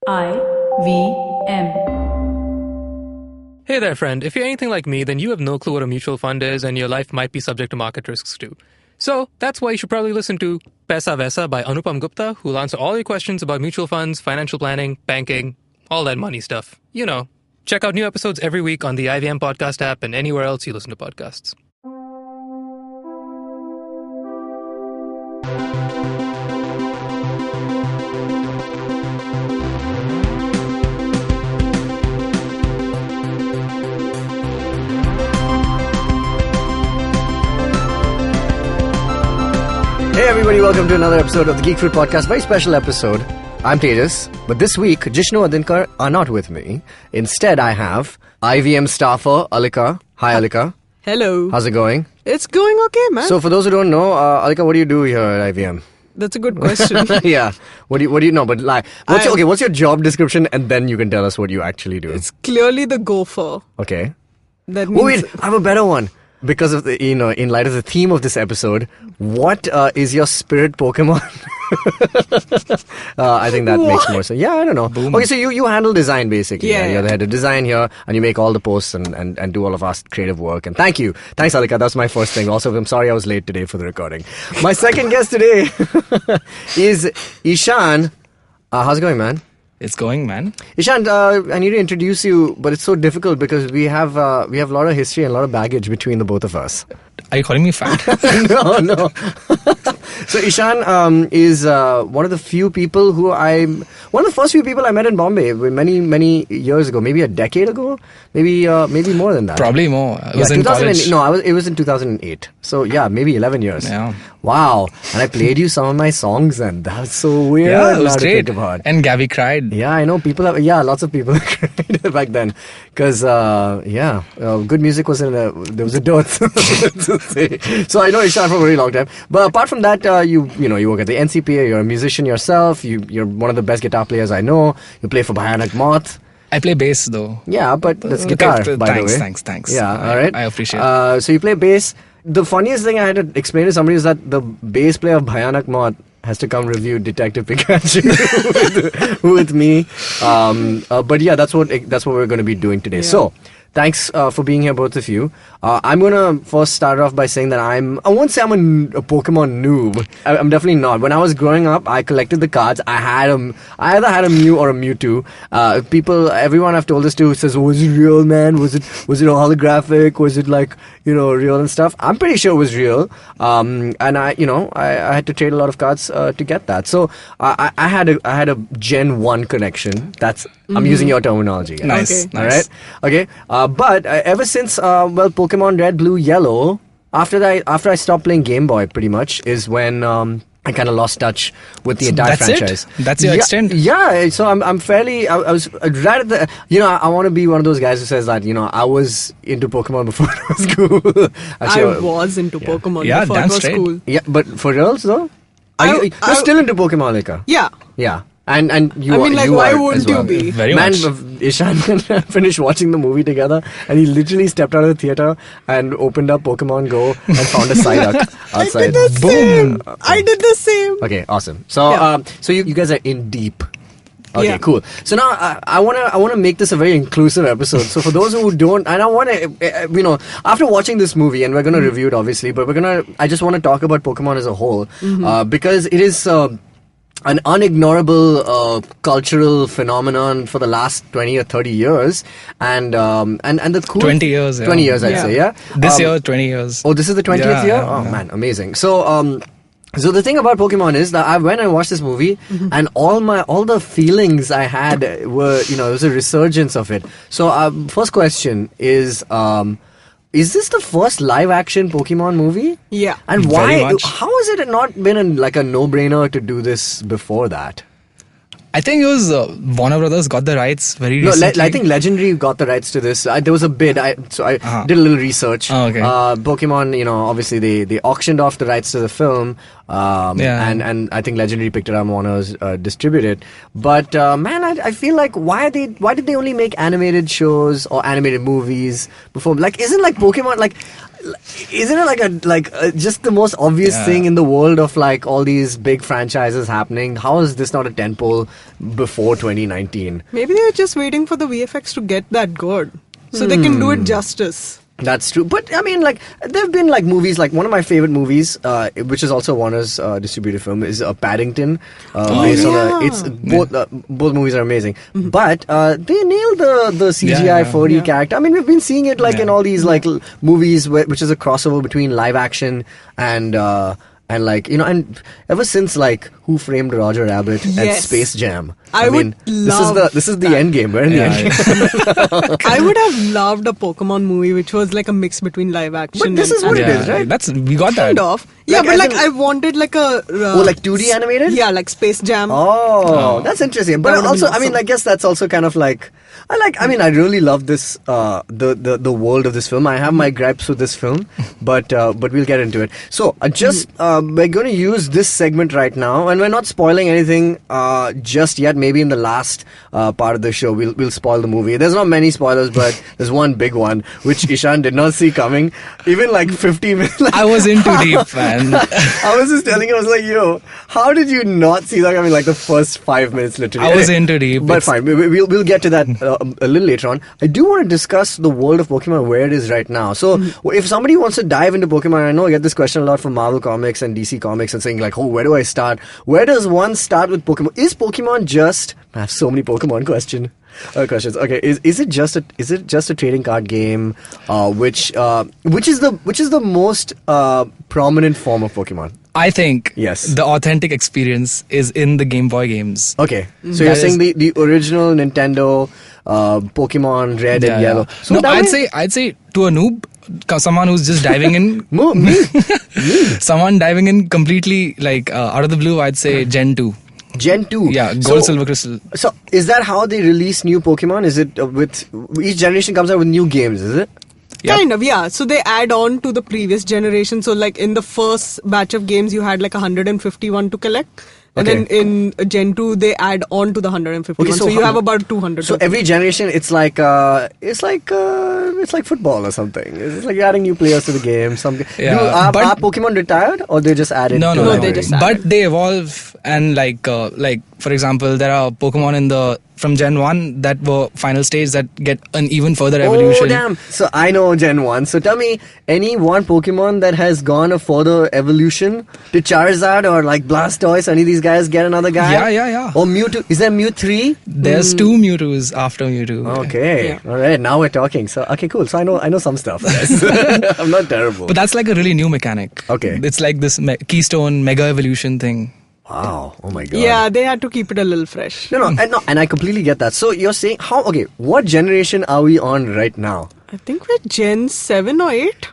IVM. Hey there, friend. If you're anything like me, then you have no clue what a mutual fund is, and your life might be subject to market risks too. So that's why you should probably listen to Paisa Vaisa by Alika Gupta, who'll answer all your questions about mutual funds, financial planning, banking, all that money stuff. You know. Check out new episodes every week on the IVM podcast app and anywhere else you listen to podcasts. Hey everybody, welcome to another episode of the Geek Fruit Podcast. Very special episode. I'm Tejas, but this week Jishnu and Dinkar are not with me. Instead, I have IVM staffer Alika. Hi Alika. Hello. How's it going? It's going okay, man. So for those who don't know, Alika, what do you do here at IVM? That's a good question. Yeah. What do you know? But like, what's your job description, and then you can tell us what you actually do. It's clearly the gopher. Okay. That means... Oh wait, I have a better one. Because of the, in light of the theme of this episode, what is your spirit Pokemon? I think that makes more sense. Yeah, I don't know. Boom. Okay, so you handle design basically. Yeah. You're the head of design here, and you make all the posts and do all of our creative work. And thank you. Thanks, Alika. That's my first thing. Also, I'm sorry I was late today for the recording. My second guest today is Ishaan. How's it going, man? It's going, man. Ishaan, I need to introduce you, but it's so difficult because we have a lot of history and a lot of baggage between the both of us. Are you calling me fat? No. So Ishaan is one of the first few people I met in Bombay many years ago, maybe a decade ago, maybe more than that. Probably more. It was in college. No, it was in 2008. So yeah, maybe 11 years. Yeah. Wow. And I played you some of my songs, and that's so weird. Yeah, it was great. Think about. And Gabby cried. Yeah, I know. Lots of people cried back then. Because, good music there was a dearth. So I know Ishaan for a very long time. But apart from that, you work at the NCPA, you're a musician yourself, you're one of the best guitar players I know, you play for Bhayanak, Maut. I play bass though. Yeah, but that's guitar, by the way. Thanks. Yeah, alright. I appreciate it. So you play bass. The funniest thing I had to explain to somebody is that the bass player of Bhayanak Maut has to come review Detective Pikachu with me. But yeah, that's what we're going to be doing today. Yeah. So, thanks for being here, both of you. I'm going to first start off by saying that I won't say I'm a Pokemon noob. I'm definitely not. When I was growing up, I collected the cards. I either had a Mew or a Mewtwo. Everyone I've told this to says, was it real, man? Was it holographic? Was it real and stuff? I'm pretty sure it was real. And I had to trade a lot of cards to get that. So I had a Gen 1 connection. I'm using your terminology. Nice. Okay. All right. Okay. But ever since Pokemon Red, Blue, Yellow, after I stopped playing Game Boy, pretty much is when I kind of lost touch with the entire franchise. That's your extent? Yeah. So I'm fairly. I was right at the. I want to be one of those guys who says that I was into Pokemon before it was cool. Actually, I was into Pokemon before it was cool. Yeah, but for reals though, you're still into Pokemon, Alika? Yeah. Yeah. And you why wouldn't you be? Very much. Ishaan finished watching the movie together, and he literally stepped out of the theater and opened up Pokemon Go and found a Psyduck outside. I did the same. Okay, awesome. So, so you guys are in deep. Okay, cool. So now I wanna make this a very inclusive episode. So for those who don't, and I wanna, after watching this movie, and we're gonna review it obviously, but I just want to talk about Pokemon as a whole, because it is an unignorable cultural phenomenon for the last 20 or 30 years, and the cool 20 years. 20 years, I'd say. Yeah. This year, 20 years. Oh, this is the 20th year. Oh man, amazing. So so the thing about Pokemon is that when I watched this movie, and all the feelings I had were, it was a resurgence of it. So first question is this the first live-action Pokemon movie? Yeah. And why? Very much. How has it not been a no-brainer to do this before that? I think it was Warner Brothers got the rights very recently. I think Legendary got the rights to this. There was a bid, so I did a little research. Oh, okay. Pokemon, obviously they auctioned off the rights to the film and I think Legendary picked it up, Warner's distributed. But man, I feel like why did they only make animated shows or animated movies before? Like, isn't like Pokemon like? Isn't it like just the most obvious thing in the world of like all these big franchises happening? How is this not a tentpole before 2019? Maybe they're just waiting for the VFX to get that good, so they can do it justice. That's true. But, I mean, like, there have been, like, movies, like, one of my favorite movies, which is also Warner's distributed film, is Paddington. Based on both movies are amazing. Mm-hmm. But they nailed the CGI 4D character. I mean, we've been seeing it, like, in all these, like, movies, which is a crossover between live action and like, and ever since, like, Who Framed Roger Rabbit and Space Jam. I mean, this is the end game. We're in the end game. I would have loved a Pokemon movie which was like a mix between live action. But this is what it is, right? We got that. Kind of. Yeah, but like I wanted like a... like 2D animated? Yeah, like Space Jam. Oh, that's interesting. But also, awesome. I mean, I guess that's also kind of like... I really love this, the world of this film. I have my gripes with this film, but we'll get into it. So, we're going to use this segment right now, and we're not spoiling anything just yet. Maybe in the last part of the show, we'll spoil the movie. There's not many spoilers, but there's one big one, which Ishaan did not see coming. Even like 50 minutes... I was in too deep, man. I was just telling you, I was like, yo, how did you not see that? I mean, like the first 5 minutes, literally. I was in too deep. But fine, we'll get to that a little later on. I do want to discuss the world of Pokemon, where it is right now. So, if somebody wants to dive into Pokemon, I know I get this question a lot from Marvel Comics and DC Comics and saying like, oh, where do I start? Where does one start with Pokemon? Is Pokemon just... I have so many Pokemon questions. Okay, is it just a trading card game, which is the most prominent form of Pokemon? I think yes, the authentic experience is in the Game Boy games. Okay, so you're saying the original Nintendo Pokemon Red and Yellow. So no, I'd say to a noob, someone who's just diving in, someone diving in completely like out of the blue, I'd say Gen 2. Gen 2. Yeah, Gold, Silver, Crystal. So, is that how they release new Pokemon? Is it with each generation comes out with new games, is it? Yep. Kind of, yeah. So they add on to the previous generation. So like in the first batch of games, you had like 151 to collect. And then in Gen 2, they add on to the 151. Okay, so you have about 200. So every generation, it's like football or something. It's like you're adding new players to the game. Are Pokemon retired or they just added? No, they just added. But they evolve and like for example, there are Pokemon from Gen 1 that were final stage that get an even further evolution. Oh, damn. So I know Gen 1. So tell me, any one Pokemon that has gone a further evolution to Charizard or like Blastoise, any of these guys get another guy? Yeah. Or Mewtwo. Is there Mew 3? There's 2 Mewtwo's after Mewtwo. Okay. Yeah. All right. Now we're talking. So, okay, cool. So I know some stuff. I'm not terrible. But that's like a really new mechanic. Okay. It's like this Keystone Mega Evolution thing. Wow! Oh my god! Yeah, they had to keep it a little fresh. No, and I completely get that. So you're saying what generation are we on right now? I think we're Gen 7 or 8.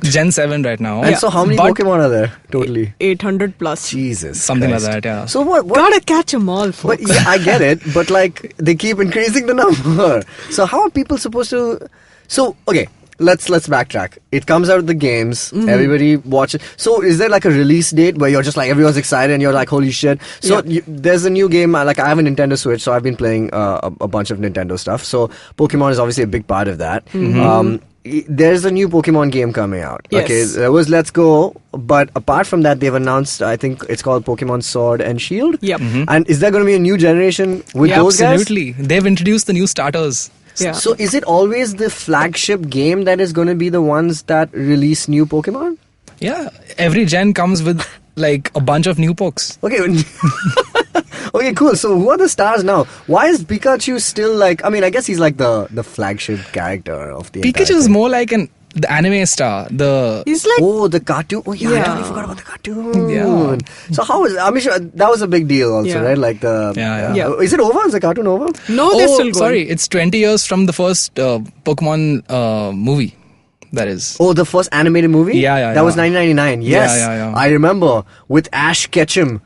Gen 7 right now. And so how many Pokemon are there totally? 800 plus. Jesus, something Christ. like that. Yeah. So what? Gotta catch them all, folks. But yeah, I get it. But like they keep increasing the number. So how are people supposed to? So okay. Let's backtrack. It comes out of the games. Mm-hmm. Everybody watches. So is there like a release date where you're just like everyone's excited and you're like holy shit? So there's a new game. Like I have a Nintendo Switch, so I've been playing a bunch of Nintendo stuff. So Pokemon is obviously a big part of that. Mm-hmm. There's a new Pokemon game coming out. Yes. Okay, there was Let's Go, but apart from that, they've announced. I think it's called Pokemon Sword and Shield. Yep. Mm-hmm. And is there going to be a new generation with those guys? Absolutely. They've introduced the new starters. Yeah. So is it always the flagship game that is going to be the ones that release new Pokemon? Yeah, every gen comes with like a bunch of new pokes. Okay. Okay, cool. So who are the stars now? Why is Pikachu still like... I mean, I guess he's like the flagship character of the Pikachu is more like the anime star. He's like... Oh, the cartoon. Oh, yeah. I totally forgot about the cartoon. Yeah. So how is... I mean, sure, that was a big deal also, right? Like the... Yeah. Is it over? Is the cartoon over? No, they're still going. Sorry. It's 20 years from the first Pokemon movie. That is. Oh, the first animated movie? Yeah. That was 1999. Yes. Yeah. I remember. With Ash Ketchum.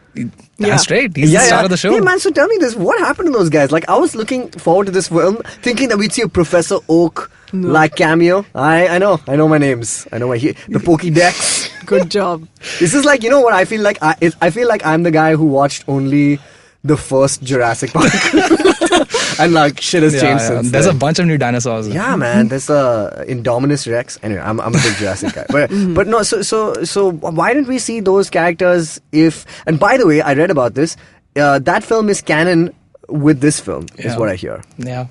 That's right. He's the star of the show. Hey man, so tell me this. What happened to those guys? Like, I was looking forward to this film, thinking that we'd see a Professor Oak like cameo. I know my names. I know the Pokédex. Good job. This is like, you know what I feel like? I feel like I'm the guy who watched only the first Jurassic Park. And like shit has changed since There's then. a bunch of new dinosaurs. Yeah, man. There's Indominus Rex. Anyway, I'm a big Jurassic guy. But no, so why didn't we see those characters if... And by the way, I read about this. That film is canon with this film, is what I hear. Yeah.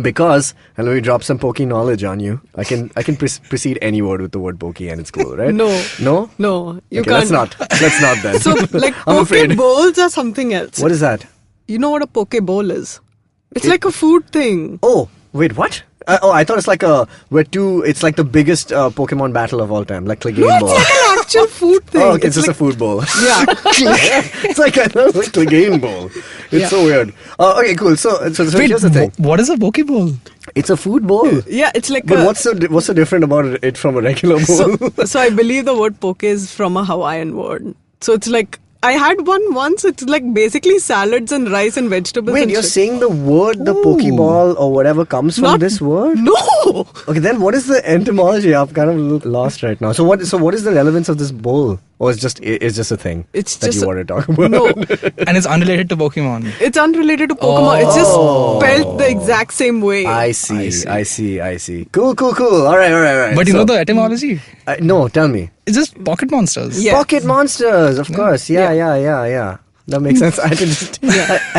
Because, and let me drop some Poke knowledge on you. I can precede any word with the word Poke and it's cool, right? No. No? No, you Okay, can't. let's not then. So, like, I'm afraid. Pokeballs are something else. What is that? You know what a Pokeball is? It's like a food thing. Oh, wait, what? I thought it's like it's like the biggest Pokemon battle of all time, like Clegane No, Ball. it's like an actual food thing. Oh, okay, it's just a food bowl. Yeah. It's like I thought it was like Clegane Bowl. It's so weird. Okay, cool. So Wait, here's the thing. What is a Pokeball? It's a food bowl. Yeah, it's like But what's so different about it from a regular bowl? So I believe the word poke is from a Hawaiian word. So it's like, I had one once. It's like basically salads and rice and vegetables. Wait, and you're shit. saying the word, the Ooh. Pokeball or whatever comes from Not- this word? No! Okay, then what is the etymology? I'm kind of a little lost right now. So what is the relevance of this bowl? Or it's just a thing It's that just you want to talk about? No, And it's unrelated to Pokemon. it's unrelated to Pokemon. It's just spelled the exact same way. I see. Cool. All right. But you So- know the etymology? No, tell me. It's just pocket monsters. Yeah. Pocket monsters, of course. Yeah. That makes sense. I had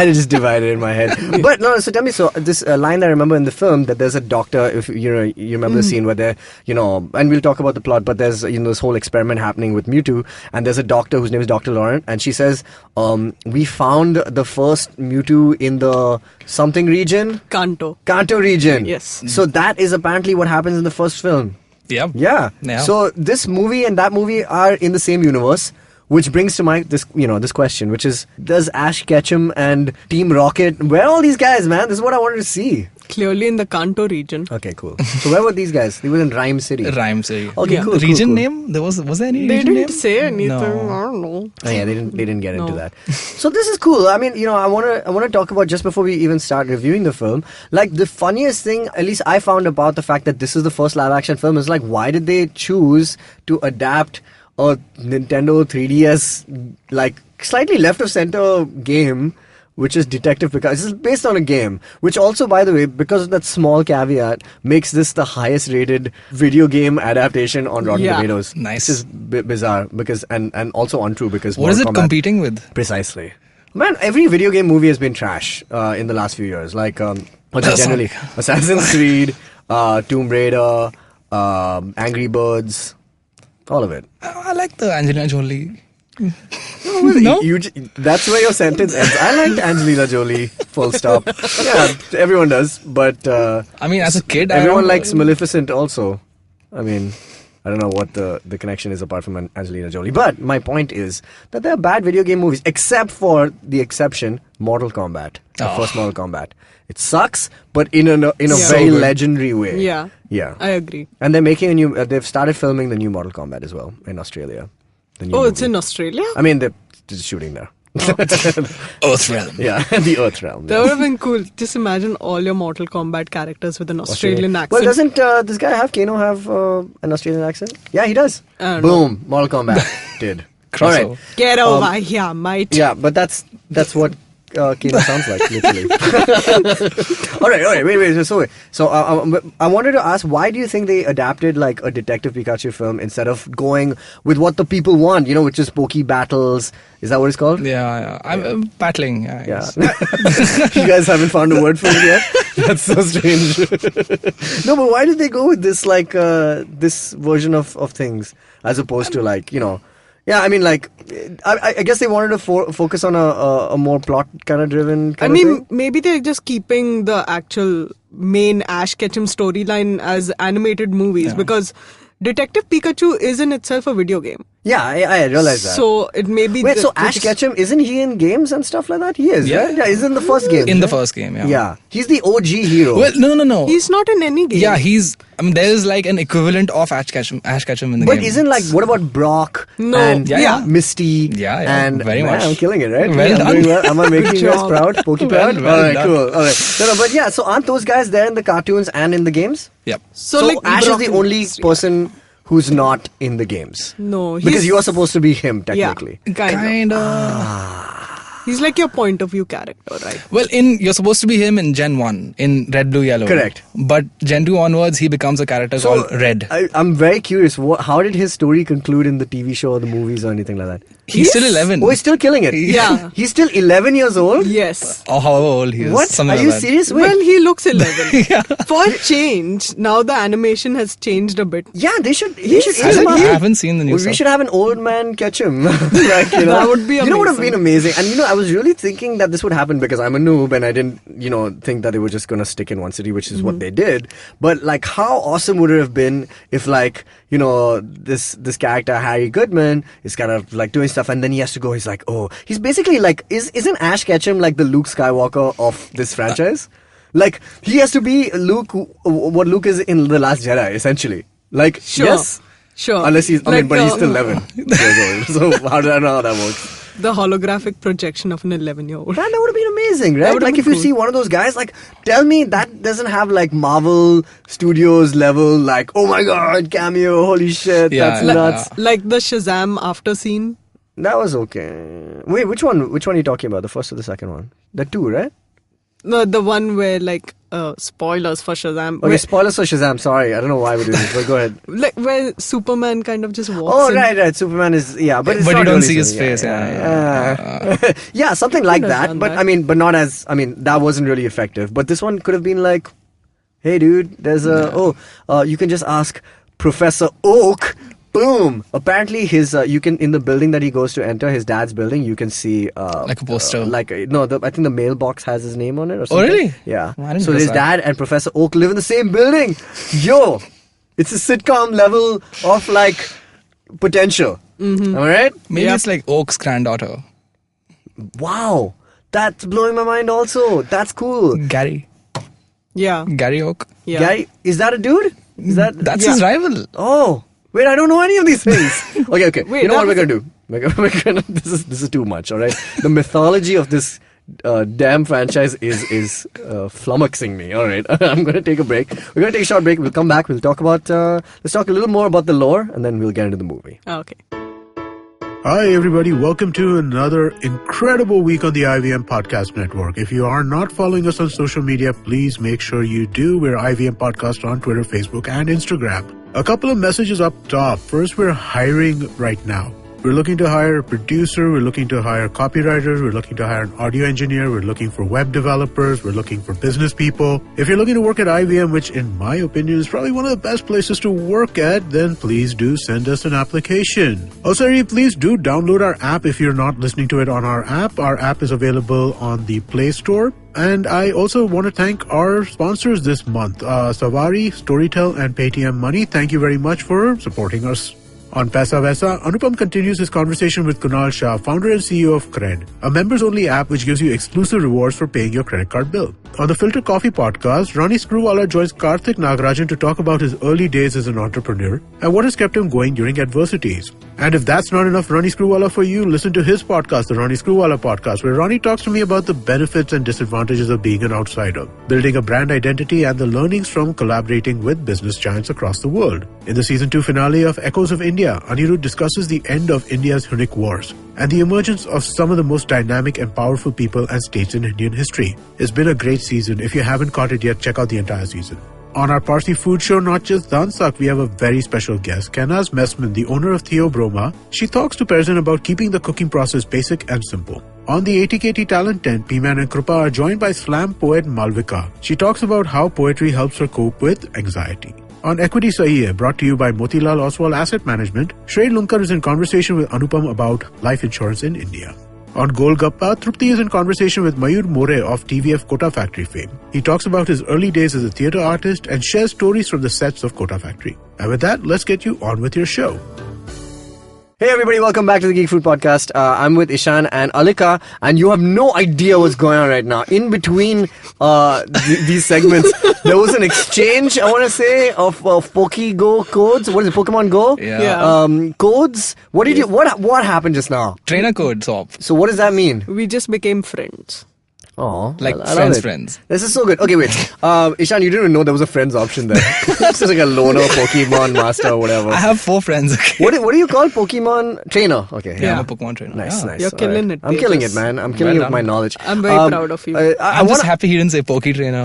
to just divide it in my head. But no, so tell me, so this line that I remember in the film, that there's a doctor, if you remember the scene where they're, and we'll talk about the plot, but there's, this whole experiment happening with Mewtwo, and there's a doctor whose name is Dr. Laurent, and she says, we found the first Mewtwo in the something region? Kanto. Kanto region. Yes. So that is apparently what happens in the first film. Yep. Yeah. So this movie and that movie are in the same universe, which brings to mind this question, which is, does Ash Ketchum and Team Rocket, where are all these guys, man? This is what I wanted to see. Clearly in the Kanto region. Okay, cool. So where were these guys? They were in Rhyme City. Rhyme City. Okay, Yeah. cool. Region cool. name? Was there any They region didn't name? say anything. No. I don't know. Oh, yeah, they didn't get into No. that. So this is cool. I mean, I want to talk about, just before we even start reviewing the film, like the funniest thing, at least I found about the fact that this is the first live action film, is like, why did they choose to adapt a Nintendo 3DS, like slightly left of center game, which is Detective Pikachu. This is based on a game, which also, by the way, because of that small caveat, makes this the highest rated video game adaptation on Rotten Tomatoes. Nice. Which is bizarre, because and also untrue, because What is it Mortal Kombat- competing with? Precisely. Man, every video game movie has been trash in the last few years. Like, generally, Assassin's Creed, Tomb Raider, Angry Birds, all of it. I like the Angelina Jolie. No? That's where your sentence ends. I liked Angelina Jolie, full stop. Yeah, everyone does, but I mean, as a kid, everyone likes Maleficent also. I mean, I don't know what the connection is apart from Angelina Jolie. But my point is that there are bad video game movies, except for the exception, Mortal Kombat. The first Mortal Kombat. It sucks, but in a very good. legendary way. Yeah. Yeah. I agree. And they're making a new... they've started filming the new Mortal Kombat as well in Australia. The new It's movie. in Australia? I mean, they're just shooting there. Earthrealm. Yeah, the Earth realm. That would have been cool. Just imagine all your Mortal Kombat characters with an Australian accent. Well, doesn't this guy Kano have an Australian accent? Yeah, he does. I don't know. Boom, Mortal Kombat did. All right. Crossover. Get over here, mate. Yeah, but that's what Kano sounds like, literally. all right. Wait. So I wanted to ask, why do you think they adapted like a Detective Pikachu film instead of going with what the people want? Which is Poke battles. Is that what it's called? Yeah. I'm battling. I Yeah. guess. You guys haven't found a word for it yet? That's so strange. No, but why did they go with this, like, this version of things as opposed to, like, Yeah, I mean, like, I guess they wanted to focus on a more plot kind of driven kind of thing. Maybe they're just keeping the actual main Ash Ketchum storyline as animated movies because Detective Pikachu is in itself a video game. Yeah, I realize that. So it may be... Wait, so Ash Ketchum, isn't he in games and stuff like that? He is, Yeah. right? Yeah, he's in the first game. In the first game, yeah. Yeah. He's the OG hero. Well, no. He's not in any game. Yeah, there is like an equivalent of Ash Ketchum in the But game. isn't, like, what about Brock No. and Yeah. Misty? Yeah, and very man, much. I'm killing it, right? Well I'm done. doing well. Am I making you guys job. proud? Poke Well proud? done. All right, cool. All right. No, but yeah, so aren't those guys there in the cartoons and in the games? Yep. So like Ash is Brock the and only Misty. person who's not in the games. No, because you are supposed to be him technically. Yeah, kind of. He's like your point of view character, right? Well, you're supposed to be him in Gen 1, in Red, Blue, Yellow. Correct. But Gen 2 onwards, he becomes a character called Red. I'm very curious. How did his story conclude in the TV show or the movies or anything like that? He's still 11. Oh, he's still killing it. Yeah. He's still 11 years old? Yes. Or however old he is. What? Are you serious? Wait. Well, he looks 11. For a change, now the animation has changed a bit. Yeah, they should. He should. I haven't seen the new We stuff. should have an old man catch him. Like, that would be amazing. You know what would have been amazing? And I was really thinking that this would happen because I'm a noob and I didn't, think that they were just going to stick in one city, which is what they did. But like, how awesome would it have been if this character Harry Goodman is kind of like doing stuff and then he has to go. He's like, he's basically like, isn't Ash Ketchum like the Luke Skywalker of this franchise? Like, he has to be Luke, what Luke is in The Last Jedi, essentially. Like, sure. Yes? Sure. Unless but he's still 11 years old. So I don't know how that works. The holographic projection of an 11-year-old. That would have been amazing, right? Like, if you see one of those guys, like, tell me that doesn't have, like, Marvel Studios level, like, oh my god, cameo, holy shit, that's nuts. Like the Shazam after scene. That was okay. Wait, which one are you talking about? The first or the second one? The two, right? No, the one where, like, spoilers for Shazam. Okay, spoilers for Shazam. Sorry, I don't know why we do this, but go ahead. Like, where Superman kind of just walks in. Right. Superman is, but it's but not you don't really see his so, face. Yeah, something like that. But, but not as, that wasn't really effective. But this one could have been like, hey, dude, there's you can just ask Professor Oak. Boom! Apparently, his you can in the building that he goes to enter, his dad's building, you can see like a poster. I think the mailbox has his name on it or something. Oh, really? Yeah. So his dad and Professor Oak live in the same building. Yo, it's a sitcom level of like potential. Mm-hmm. Am I right? Maybe it's like Oak's granddaughter. Wow, that's blowing my mind. Also, that's cool. Gary. Yeah. Gary Oak. Yeah. Gary, is that a dude? That's his rival. Oh. Wait, I don't know any of these things. Okay. Wait, you know what we're gonna do? We're gonna. This is too much. All right. The mythology of this damn franchise is flummoxing me. All right. I'm gonna take a break. We're gonna take a short break. We'll come back. We'll talk about. Let's talk a little more about the lore, and then we'll get into the movie. Okay. Hi, everybody. Welcome to another incredible week on the IVM Podcast Network. If you are not following us on social media, please make sure you do. We're IVM Podcast on Twitter, Facebook, and Instagram. A couple of messages up top. First, we're hiring right now. We're looking to hire a producer, we're looking to hire copywriters, we're looking to hire an audio engineer, we're looking for web developers, we're looking for business people. If you're looking to work at IVM, which in my opinion is probably one of the best places to work at, then please do send us an application. Also, please do download our app if you're not listening to it on our app. Our app is available on the Play Store. And I also want to thank our sponsors this month, Savari, Storytel, and Paytm Money. Thank you very much for supporting us. On Paisa Vaisa, Anupam continues his conversation with Kunal Shah, founder and CEO of Cred, a members-only app which gives you exclusive rewards for paying your credit card bill. On the Filter Coffee podcast, Ronnie Screwwala joins Karthik Nagarajan to talk about his early days as an entrepreneur and what has kept him going during adversities. And if that's not enough Ronnie Screwwala for you, listen to his podcast, the Ronnie Screwwala Podcast, where Ronnie talks to me about the benefits and disadvantages of being an outsider, building a brand identity, and the learnings from collaborating with business giants across the world. In the season 2 finale of Echoes of India, Anirudh discusses the end of India's Hunnic Wars and the emergence of some of the most dynamic and powerful people and states in Indian history. It's been a great season. If you haven't caught it yet, check out the entire season. On our Parsi food show, Not Just Dansak, we have a very special guest, Kanaz Messman, the owner of Theo Broma. She talks to Perzan about keeping the cooking process basic and simple. On the ATKT Talent Tent, P-Man and Krupa are joined by slam poet Malvika. She talks about how poetry helps her cope with anxiety. On Equity Sahi Hai, brought to you by Motilal Oswal Asset Management, Shrey Lunkar is in conversation with Anupam about life insurance in India. On Golgappa, Trupti is in conversation with Mayur More of TVF Kota Factory fame. He talks about his early days as a theatre artist and shares stories from the sets of Kota Factory. And with that, let's get you on with your show. Hey everybody, welcome back to the Geek Fruit Podcast. I'm with Ishaan and Alika, and you have no idea what's going on right now. In between these segments, there was an exchange, I want to say, of Pokego codes. What is it, Pokemon Go? Yeah. Codes. What happened just now? Trainer code swap. So what does that mean? We just became friends. Oh, Like I love it. friends. This is so good. Okay, wait. Ishaan, you didn't even know there was a friends option there. It's just like a loner, Pokemon master or whatever. I have 4 friends. Okay. What do you call Pokemon trainer? Okay. Yeah, I'm a Pokemon trainer. Nice, Yeah. nice. You're killing it, I'm Tejas. killing it, man. I'm killing it with my knowledge. I'm very proud of you. I'm just happy he didn't say Poke trainer.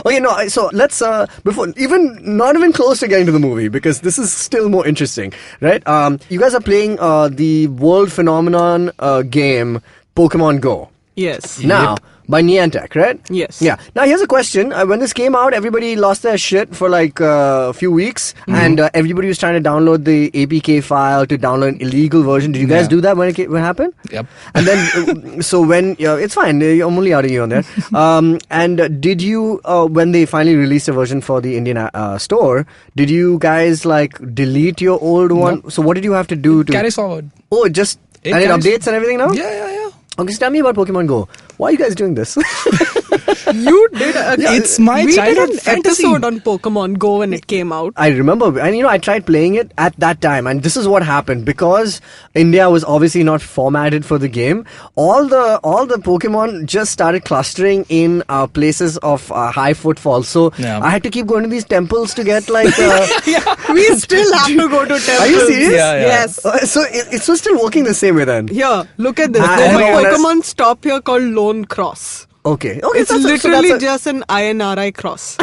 Okay, no. So let's not even close to getting to the movie because this is still more interesting, right? You guys are playing the world phenomenon game Pokemon Go. Yes. Now, by Niantic, right? Yes. Yeah. Now, here's a question. When this came out, everybody lost their shit for like a few weeks. And everybody was trying to download the APK file to download an illegal version. Did you guys do that when it happened? Yep. And then, so when, it's fine. I'm only outing you on there. And did you, when they finally released a version for the Indian store, did you guys like delete your old one? No. So what did you have to do to... Carries forward. Oh, it updates and everything now? Yeah. Okay, so tell me about Pokemon Go. Why are you guys doing this? You did. It's my we childhood did an fantasy. episode on Pokemon Go when it came out. I remember, and I tried playing it at that time, and this is what happened because India was obviously not formatted for the game. All the Pokemon just started clustering in places of high footfall. So I had to keep going to these temples to get like. We still have to go to temples. Are you serious? Yeah. Yes. So it's still working the same way then. Here, look at this. Ah, There's oh my a God, Pokemon stop here called Lone Cross. Okay. It's so literally just an INRI cross.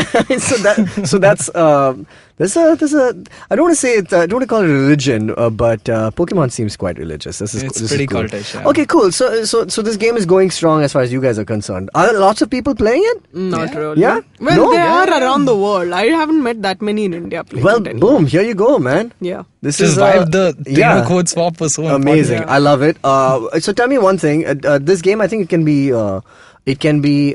There's a I don't want to say it. I don't want to call it a religion, but Pokemon seems quite religious. This is pretty cool. cultish. Yeah. Okay, cool. So this game is going strong as far as you guys are concerned. Are there lots of people playing it? Not really. Yeah? Well, No? they are around the world. I haven't met that many in India playing Well, it anymore. boom! Here you go, man. Yeah. This Just is vibe the trainer code swap was so amazing. important. I love it. So tell me one thing. This game, I think it can be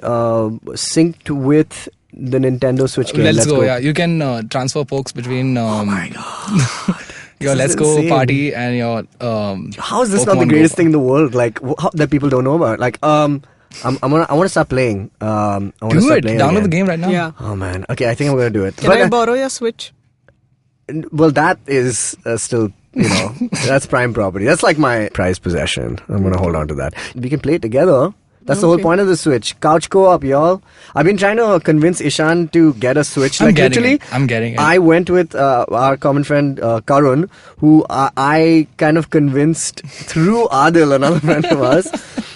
synced with the Nintendo Switch game. Let's go. Yeah, you can transfer pokes between. Oh my god! Your This Let's is Go insane. party and your. How is this not the Pokemon greatest Go. thing in the world? Like that people don't know about. Like I want to start playing. I want to Do start it. playing Download again. the game right now. Yeah. Oh man. Okay, I think I'm gonna do it. Can I borrow your Switch? Well, that is still. That's prime property. That's like my prized possession. I'm gonna hold on to that. We can play it together. That's the whole point of the Switch. Couch co-op, y'all. I've been trying to convince Ishaan to get a Switch. I'm getting it. I went with our common friend Karun, who I kind of convinced through Adil, another friend of ours.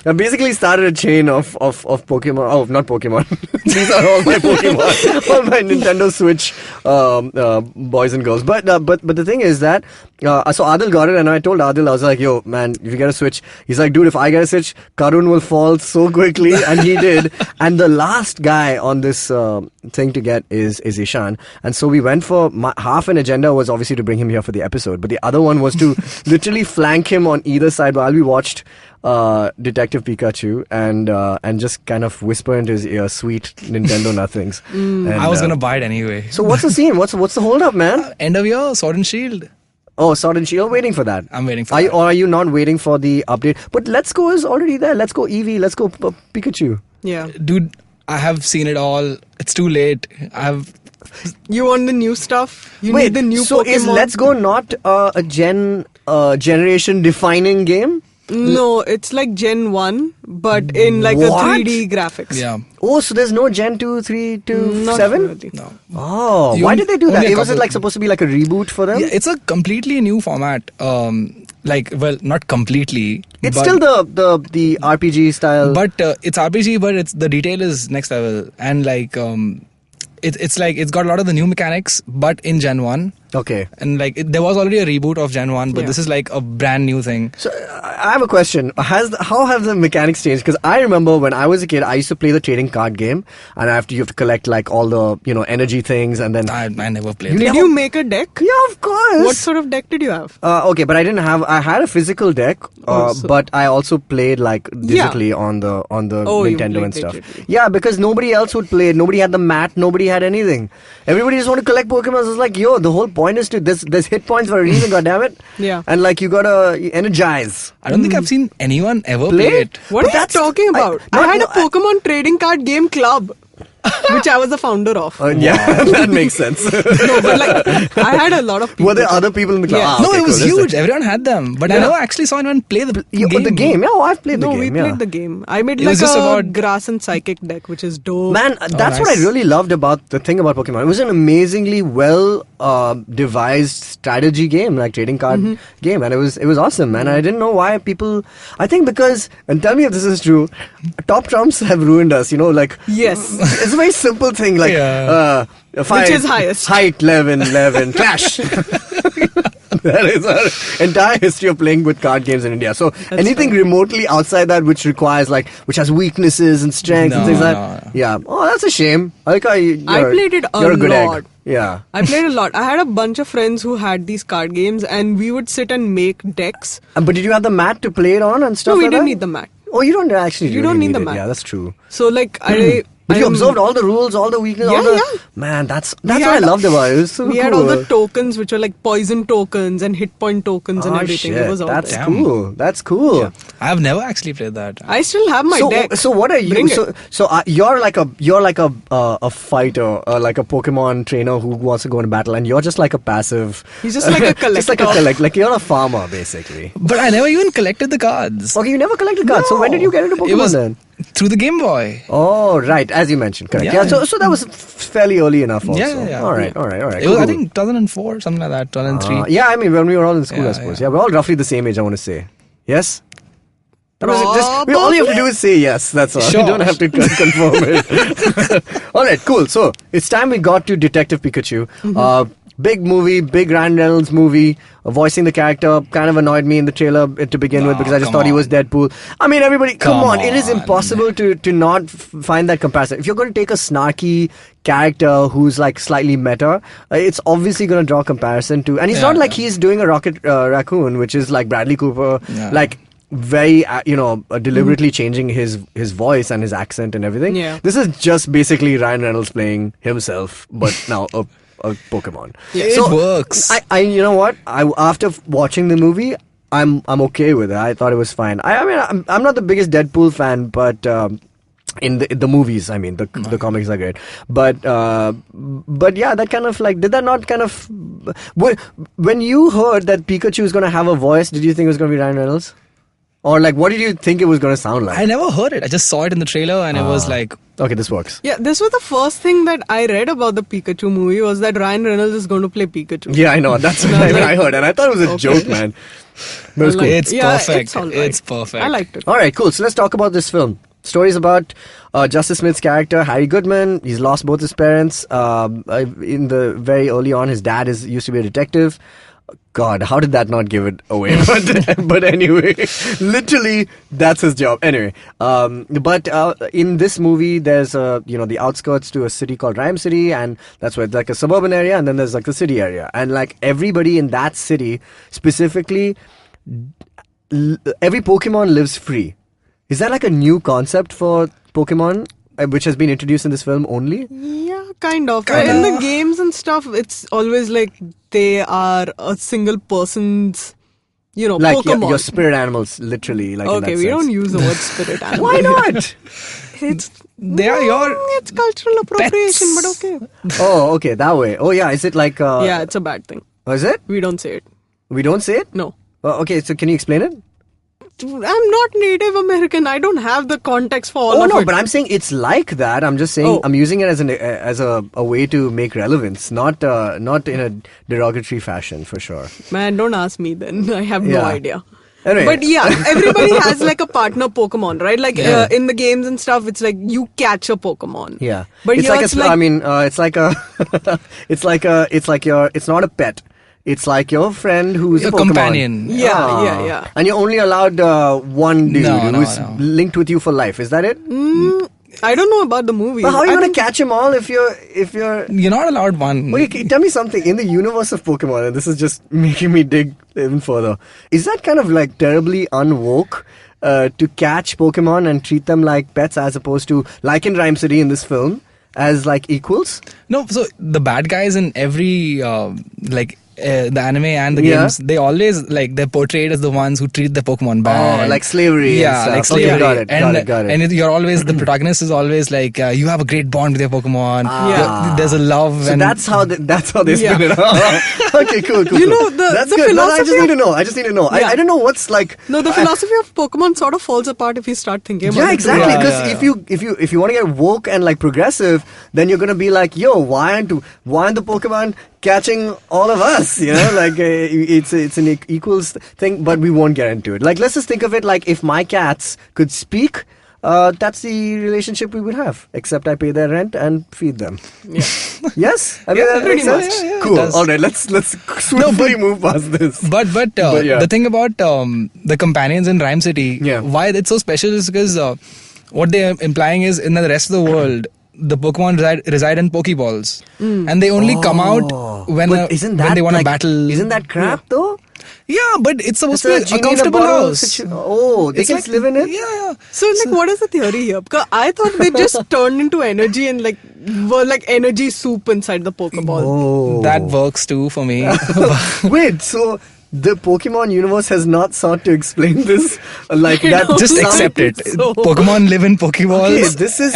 I basically started a chain of Pokemon. Oh, not Pokemon. These are all my Pokemon. All my Nintendo Switch boys and girls. But the thing is that so Adil got it, and I told Adil, I was like, yo, man, if you get a Switch, he's like, dude, if I get a Switch, Karun will fall so quickly, and he did. And the last guy on this thing to get is Ishaan. And so we went for half an agenda was obviously to bring him here for the episode, but the other one was to literally flank him on either side while we watched Detective Pikachu and just kind of whisper into his ear sweet Nintendo nothings. And, I was gonna buy it anyway. So what's the scene? What's the hold up, man? End of year, Sword and Shield. Oh, Sword and Shield. You're waiting for that. I'm waiting for Are that. you, or are you not waiting for the update? But Let's Go is already there. Let's Go Eevee. Let's Go Pikachu. Yeah. Dude, I have seen it all. It's too late. You want the new stuff? You need the new so Pokemon? is Let's Go not a generation defining game? No, it's like Gen 1, but in like What? a 3D graphics. Yeah. Oh, so there's no Gen 2, 3 to Not 7? really. No. Oh, You why did they do only that? a Was it couple. like supposed to be like a reboot for them? Yeah, it's a completely new format. Not completely. It's but, still the RPG style. But it's RPG, but the detail is next level. And it's got a lot of the new mechanics, but in Gen 1. Okay. And there was already a reboot of Gen 1, but this is like a brand new thing. So I have a question. How have the mechanics changed? Because I remember when I was a kid, I used to play the trading card game, and you have to collect like all the energy things, and then I never played. Did you make a deck? yeah, of course. What sort of deck did you have? Okay, but I didn't have. I had a physical deck, but I also played like digitally on the you Nintendo played and stuff. digitally. Yeah, because nobody else would play it. Nobody had the mat. Nobody had anything. Everybody just wanted to collect Pokemon. It's like, yo, the whole point is to there's hit points for a reason. goddammit. Yeah. And like you gotta energize. I don't think I've seen anyone ever play it. What are you talking about? I had a Pokemon trading card game club. which I was the founder of. Yeah, that makes sense. No, but like I had a lot of people. Were there other people in the class? Yeah. Ah, No, okay, it was cool. huge. Everyone had them. But I never actually saw anyone play the game. The game? Yeah, I've played the No, game. we yeah. played the game. I made It like was just a about- grass and psychic deck, which is dope. Man, that's what I nice. really loved about the thing about Pokemon. It was an amazingly well devised strategy game, like trading card game, and it was awesome, man. I didn't know why people. I think because, and tell me if this is true, top trumps have ruined us. Like Yes. it's a very simple thing, like Which is highest? height 11, clash. That is our entire history of playing with card games in India. So anything remotely outside that which requires which has weaknesses and strengths and things like that. No. Yeah. Oh, that's a shame. Alika, I played it you're a good lot. egg. Yeah. I played a lot. I had a bunch of friends who had these card games, and we would sit and make decks. But did you have the mat to play it on and stuff No, we like didn't that? need the mat. Oh, you don't actually You really don't need the it. mat. Yeah, that's true. So like But you observed all the rules, all the weaknesses. Yeah, all the, yeah. Man, that's what I loved about it. It was so we cool. had all the tokens, which were like poison tokens and hit point tokens and Oh, everything. shit. It was all That's there. cool. That's cool. Yeah. I've never actually played that. I still have my deck. So what are you? Bring it. So you're like a fighter, like a Pokemon trainer who wants to go into battle, and you're just like a passive. He's just like a collector. Just like a like you're a farmer basically. But I never even collected the cards. Okay, you never collected cards. So when did you get into Pokemon It was then? through the Game Boy. Oh, right, as you mentioned, correct. Yeah. Yeah. So that was fairly early enough also. Yeah. All right. It was, I think, 2004, something like that, 2003. Yeah, I mean when we were all in school, I Yeah, suppose. yeah. Yeah, we're all roughly the same age. I want to say. Yes. All you have to do is say yes. That's all. Sure. You don't have to confirm it. All right, cool. So it's time we got to Detective Pikachu. Big movie, big Ryan Reynolds movie. Voicing the character kind of annoyed me in the trailer to begin with because I just come thought he was on. Deadpool. I mean, everybody, come Come on. It is on. impossible to not find that comparison. If you're going to take a snarky character who's like slightly meta, it's obviously going to draw comparison to. And it's not like he's doing a Rocket Raccoon, which is like Bradley Cooper, like very deliberately changing his voice and his accent and everything. Yeah. This is just basically Ryan Reynolds playing himself, but now a Pokemon. Yeah. It works. I you know what? After watching the movie, I'm okay with it. I thought it was fine. I mean, I'm not the biggest Deadpool fan, but in the movies, I mean, the comics are great. But yeah, that kind of like, did that not kind of when you heard that Pikachu is going to have a voice, did you think it was going to be Ryan Reynolds? Or like, what did you think it was going to sound like? I never heard it. I just saw it in the trailer and it was like... Okay, this works. Yeah, this was the first thing that I read about the Pikachu movie was that Ryan Reynolds is going to play Pikachu. Yeah, I know. That's what I heard. And I thought it was a joke, man. But it was cool. It's perfect. It's, all right. It's perfect. I liked it. All right, cool. So let's talk about this film. Stories about Justice Smith's character, Harry Goodman. He's lost both his parents. In the very early on, his dad used to be a detective. God, how did that not give it away? But anyway, literally, that's his job. Anyway, but in this movie, there's the outskirts to a city called Rhyme City, and that's where it's like a suburban area, and then there's like the city area, and like everybody in that city, specifically, every Pokemon lives free. Is that like a new concept for Pokemon, which has been introduced in this film only? Yeah, kind of. In the games and stuff, it's always like they are a single person's, Like Pokemon. your spirit animals, literally. Like in Okay, that we sense. don't use the word spirit animal. Why not? They are your... It's cultural appropriation, but okay. Oh, okay, that way. Oh, yeah. Is it like? Yeah, it's a bad thing. Oh, is it? We don't say it. We don't say it. No. Okay, so can you explain it? I'm not Native American. I don't have the context for all Oh of no, it. but I'm saying it's like that. I'm just saying I'm using it as a way to make relevance, not in a derogatory fashion for sure. Man, don't ask me then. I have no Yeah. idea. Anyway. But yeah, everybody has like a partner Pokemon, right? Like in the games and stuff, it's like you catch a Pokemon. Yeah, But it's here like it's it's like a, it's not a pet. It's like your friend who's Your a Pokemon. companion. Yeah. And you're only allowed one dude No, who's no. linked with you for life. Is that it? I don't know about the movie. But how are you I going think- to catch them all if you're? You're not allowed one. Okay, tell me something. In the universe of Pokemon, and this is just making me dig even further, is that kind of like terribly unwoke to catch Pokemon and treat them like pets as opposed to, like in Rhyme City in this film, as like equals? No, so the bad guys in every the anime and the games, they always like they're portrayed as the ones who treat the Pokemon bad. Oh, like slavery. Yeah, and like stuff. slavery. Okay, got it. And you're always the protagonist is always like you have a great bond with your Pokemon. There's a love. So and that's how they spin it out. Okay, cool. You know, that's the good. No, I philosophy just need to know. I don't know what's like. No, the philosophy of Pokemon sort of falls apart if you start thinking about it. Yeah, exactly. Yeah, Because if you want to get woke and like progressive, then you're gonna be like, yo, why aren't the Pokemon catching all of us? You know, like it's an equals thing, but we won't get into it. Like, let's just think of it like if my cats could speak. That's the relationship we would have. Except I pay their rent and feed them. Yeah. Yes, I mean that pretty makes sense. much. Yeah, Cool. it does. All right, let's swiftly move past this. But yeah. the thing about the companions in Rhyme City, why it's so special is because what they are implying is in the rest of the world, the Pokemon reside in Pokeballs, and they only come out when they want to battle. Isn't that crap though? Yeah, but it's supposed It's to a be a genie in a comfortable bottle house. they It's can like- live in it. Yeah. So, like, what is the theory here? Because I thought they just turned into energy and, like, were like energy soup inside the Pokeball. Oh, That works too for me. Wait, so the Pokemon universe has not sought to explain this like that. Just sound- accept it. So- Pokemon live in Pokeballs. Okay, this is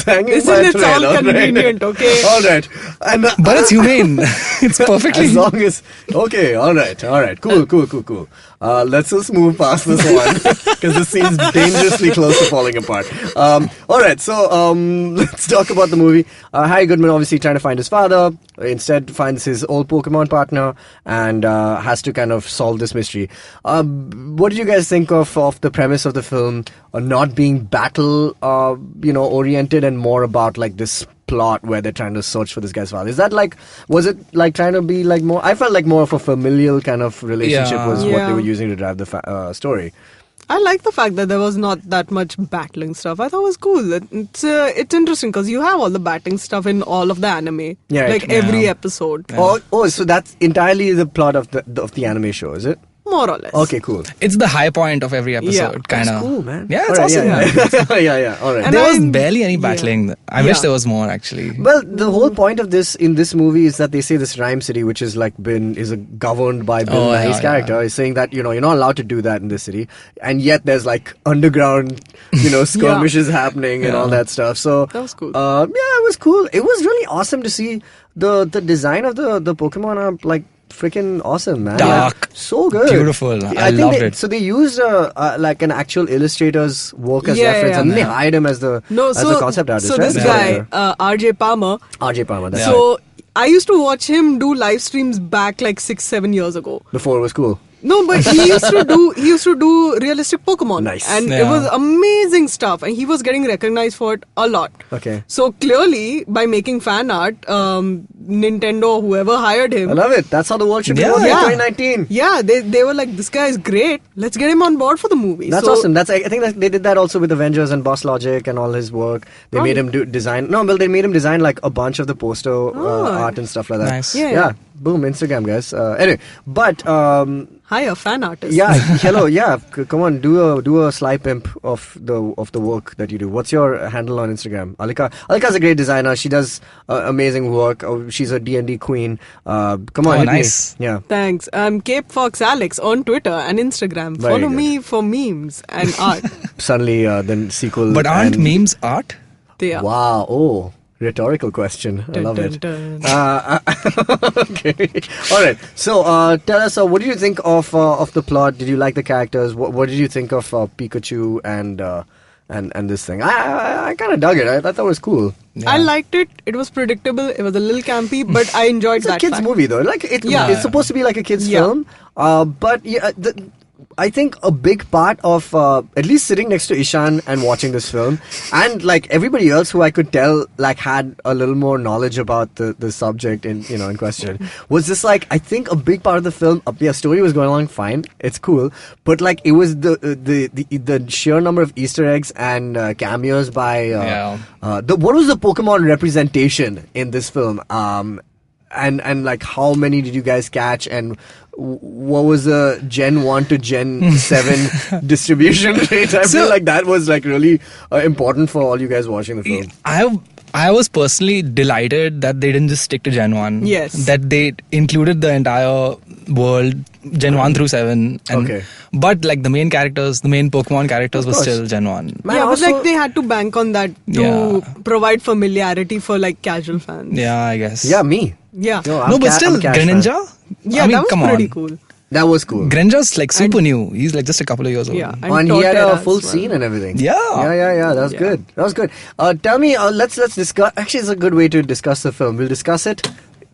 hanging This by a is, it's thread. all convenient, okay? All right, and But it's humane. It's perfectly. as long as okay, all right, cool. Let's just move past this one because this seems dangerously close to falling apart. All right, so let's talk about the movie. Harry Goodman obviously trying to find his father. Instead, finds his old Pokemon partner and has to kind of solve this mystery. What did you guys think of the premise of the film? Not being battle, oriented, and more about like this plot where they're trying to search for this guy's father. Is that like, was it like trying to be like more? I felt like more of a familial kind of relationship was what they were using to drive the story. I like the fact that there was not that much battling stuff. I thought it was cool. It's interesting because you have all the battling stuff in all of the anime. Yeah, like every episode. Oh, so that's entirely the plot of the anime show, is it? More or less. Okay, cool. It's the high point of every episode, kind of. That's cool, man. Yeah, it's All right, awesome. Yeah. All right. And There was I'm- barely any battling. I wish there was more, actually. Well, the whole point of this in this movie is that they say this Rhyme City, which is like governed by Bill Nighy's character, is saying that you're not allowed to do that in this city, and yet there's like underground, skirmishes happening and all that stuff. So That was cool. it was cool. It was really awesome to see the design of the Pokemon are like freaking awesome, man. Dark. So good. Beautiful. I think loved they, it. So they used like an actual illustrator's work as Yeah, reference, yeah, and they yeah. hired him as the concept artist. So right? this guy, RJ Palmer. RJ Palmer. That's So I used to watch him do live streams back like 6-7 years ago. before it was cool. No, but he used to do realistic Pokemon. Nice. And Yeah. it was amazing stuff, and he was getting recognized for it a lot. Okay. So clearly, by making fan art, Nintendo or whoever hired him. I love it. That's how the world should be Yeah. working in Yeah. 2019. Yeah, they were like, this guy is great. Let's get him on board for the movie. That's So- awesome. I think that they did that also with Avengers and Boss Logic and all his work. They made him design. No, well, they made him design like a bunch of the poster art and stuff like that. Nice. Yeah. Boom, Instagram guys. Anyway, but Hire fan artist. yeah, hello, yeah. Come on, do a sly pimp of the work that you do. What's your handle on Instagram? Alika's a great designer. She does amazing work. She's a D&D queen. Come on, hit nice. me. Yeah. Thanks. I'm Cape Fox Alex on Twitter and Instagram. Very Follow good. me for memes and art. Suddenly, then sequel. But aren't and- memes art? They are. Wow. Oh, rhetorical question. I Dun, love dun, it. dun. Okay. All right. So, tell us, what did you think of the plot? Did you like the characters? What did you think of Pikachu and this thing? I kind of dug it. I thought that was cool. Yeah. I liked it. It was predictable. It was a little campy, but I enjoyed It's a that kids fact. movie though. Like it's supposed to be like a kids Yeah. film. But yeah, I think a big part of at least sitting next to Ishaan and watching this film, and like everybody else who I could tell like had a little more knowledge about the subject in question, was just like, I think a big part of the film. The story was going along fine. It's cool, but like it was the sheer number of Easter eggs and cameos by what was the Pokemon representation in this film? and like how many did you guys catch, and what was the Gen 1 to Gen 7 distribution rate? I feel like that was like really important for all you guys watching the film. I was personally delighted that they didn't just stick to Gen 1. Yes. That they included the entire world, Gen 1 through 7. And, but like the main Pokemon characters was still Gen 1. Man, but like they had to bank on that to provide familiarity for like casual fans. Yeah, I guess. Yeah, me. Yeah. No, but still, Greninja? Yeah, I mean, that was pretty cool. That was cool. Greninja's like super new. He's like just a couple of years old. Yeah, and he had a full scene and everything. Yeah. That was good. That was good. Tell me, let's discuss. Actually, it's a good way to discuss the film. We'll discuss it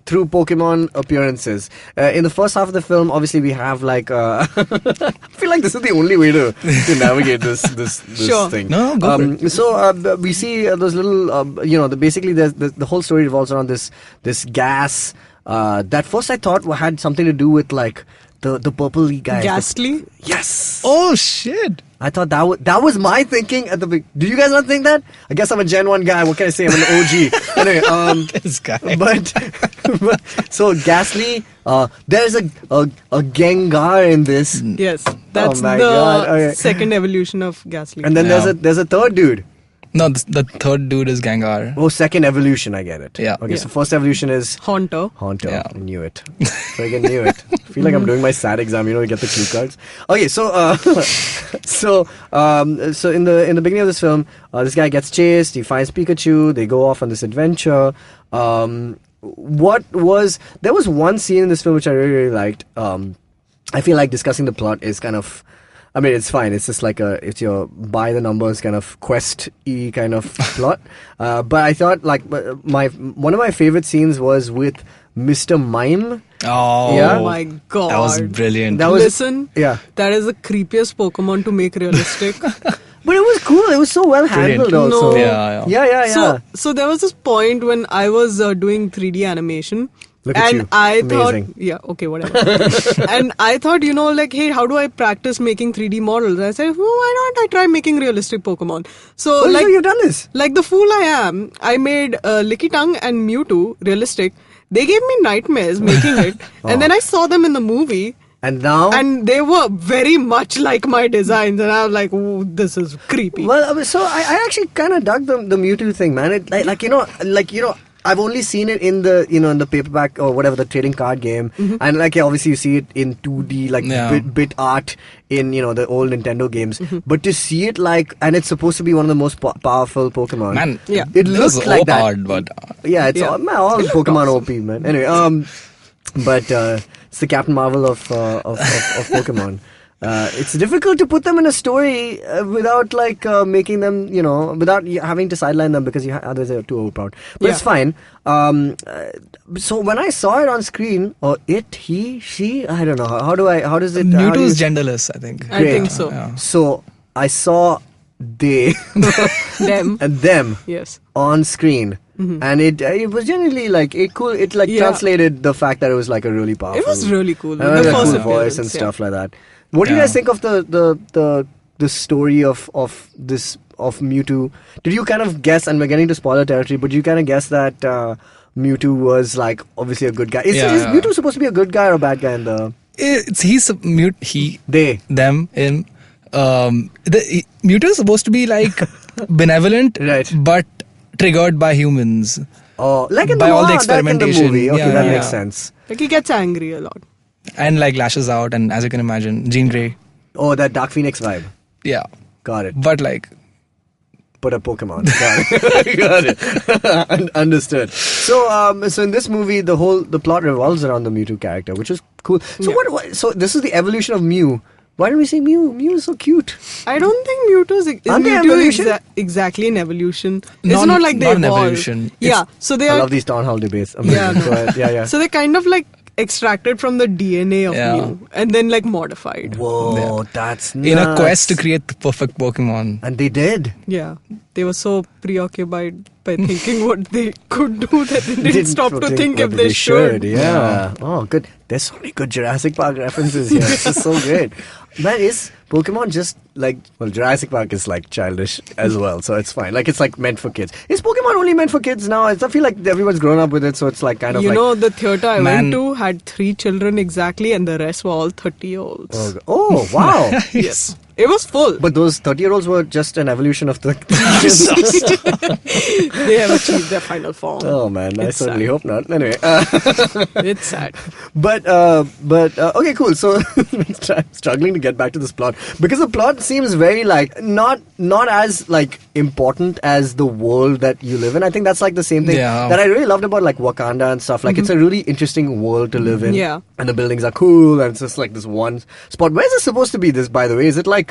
through Pokemon appearances. In the first half of the film, obviously we have like. I feel like this is the only way to navigate this thing. No, go for it. So we see those little, basically the whole story revolves around this gas. That first I thought had something to do with like the purpley guy. Ghastly? Yes. Oh shit! I thought that was my thinking at the beginning. Do you guys not think that? I guess I'm a Gen 1 guy. What can I say? I'm an OG. Anyway, this guy. But so Ghastly. There's a Gengar in this. Yes, that's the second evolution of Ghastly. And then there's a third dude. No, the third dude is Gengar. Oh, second evolution, I get it. Yeah. Okay, so first evolution is Haunter. Yeah. I knew it. Friggin' knew it. I feel like I'm doing my SAT exam, you get the cue cards. Okay, so in the beginning of this film, this guy gets chased, he finds Pikachu, they go off on this adventure. There was one scene in this film which I really, really liked. I feel like discussing the plot is kind of, I mean, it's fine. It's just like it's your by the numbers kind of quest-y kind of plot. But I thought like one of my favorite scenes was with Mr. Mime. Oh my god, that was brilliant. That is the creepiest Pokemon to make realistic. But it was cool. It was so well handled also. No. Yeah. So there was this point when I was doing 3D animation. Look at you. I Amazing. thought, yeah, okay, whatever. And I thought, like, hey, how do I practice making 3D models? I said, well, why don't I try making realistic Pokemon? So, like, you've done this? Like the fool I am, I made Lickitung and Mewtwo realistic. They gave me nightmares making it. And then I saw them in the movie. And now? And they were very much like my designs. And I was like, ooh, this is creepy. Well, so I actually kind of dug the Mewtwo thing, man. It, like I've only seen it in the in the paperback or whatever, the trading card game, and like obviously you see it in 2D like bit art in the old Nintendo games. But to see it and it's supposed to be one of the most powerful Pokemon. Man, it looks like that. Hard, but all Pokemon OP, man. Anyway, but it's the Captain Marvel of Pokemon. It's difficult to put them in a story without making them, without having to sideline them because others are too overpowered. But it's fine. So when I saw it on screen, or it, he, she, I don't know. How does it? Mewtwo is genderless, I think. I think so. Yeah. So I saw them yes, on screen. And it was generally it translated the fact that it was like a really powerful. It was really cool. The cool voice and stuff like that. What do you guys think of the story of Mewtwo? Did you kind of guess, and we're getting to spoiler territory, but you kind of guess that Mewtwo was obviously a good guy? Is Mewtwo supposed to be a good guy or a bad guy in the? Them, him. Mewtwo is supposed to be benevolent, right? But triggered by humans. Oh, like in by all the Like experimentation. in the movie. Okay, that makes sense. Like he gets angry a lot. And lashes out, and as you can imagine, Jean Grey. Oh, that Dark Phoenix vibe. Yeah. Got it. But But a Pokemon. Got it. Understood. So in this movie, the plot revolves around the Mewtwo character, which is cool. So so this is the evolution of Mew. Why don't we say Mew? Mew is so cute. I don't think Mewtwo is exactly an evolution. It's not like they evolved. An evolution. Yeah. So they I love these town hall debates. Yeah. So they kind of extracted from the DNA of Mew and then modified. Whoa, that's nuts. In a quest to create the perfect Pokemon. And they did. Yeah. They were so preoccupied by thinking what they could do that they didn't stop to think if they should. Yeah. Oh, good. There's so many good Jurassic Park references here. This is so great. Man, is Pokemon just like, well, Jurassic Park is like childish as well, so it's fine. Like, it's like meant for kids. Is Pokemon only meant for kids now? I feel like everyone's grown up with it, so it's like kind of you like... know, the theatre I went to had 3 children exactly, and the rest were all 30-year-olds. Oh, wow. Yes. It was full. But those 30-year-olds were just an evolution of the... They have achieved their final form. Oh, man. I certainly hope not. Anyway. It's sad. But okay, cool. So, I'm struggling to get back to this plot. Because the plot seems very, like, not as, like, important as the world that you live in. I think that's, like, the same thing that I really loved about, like, Wakanda and stuff. Like, it's a really interesting world to live in. Yeah. And the buildings are cool, and it's just, like, this one spot. Where is it supposed to be, this, by the way? Is it, like,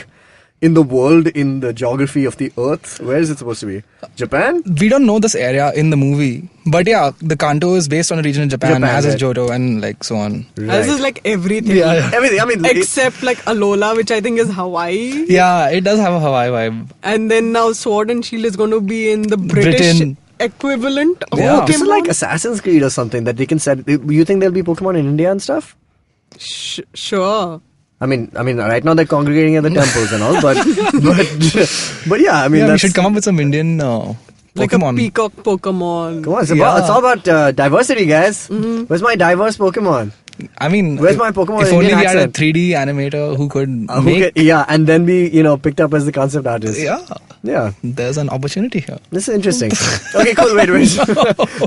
in the world, in the geography of the earth? Where is it supposed to be? Japan? We don't know this area in the movie. But yeah, the Kanto is based on a region in Japan as is Johto and like so on. Right. This is like everything. Yeah. Everything. I mean, except like Alola, which I think is Hawaii. Yeah, it does have a Hawaii vibe. And then now Sword and Shield is going to be in the British Britain. Equivalent of Yeah. this is Pokemon. like Assassin's Creed or something that they can set. You think there'll be Pokemon in India and stuff? Sure. I mean, right now they're congregating at the temples and all, but yeah, I mean, We should come up with some Indian Like Pokemon. a peacock Pokemon. Come on, it's all about diversity, guys. Where's my diverse Pokemon? I mean, Where's my Pokemon if Indian only we accent? had a 3D animator who could Who make... and then be picked up as the concept artist. Yeah. There's an opportunity here. This is interesting. Okay, cool. Wait.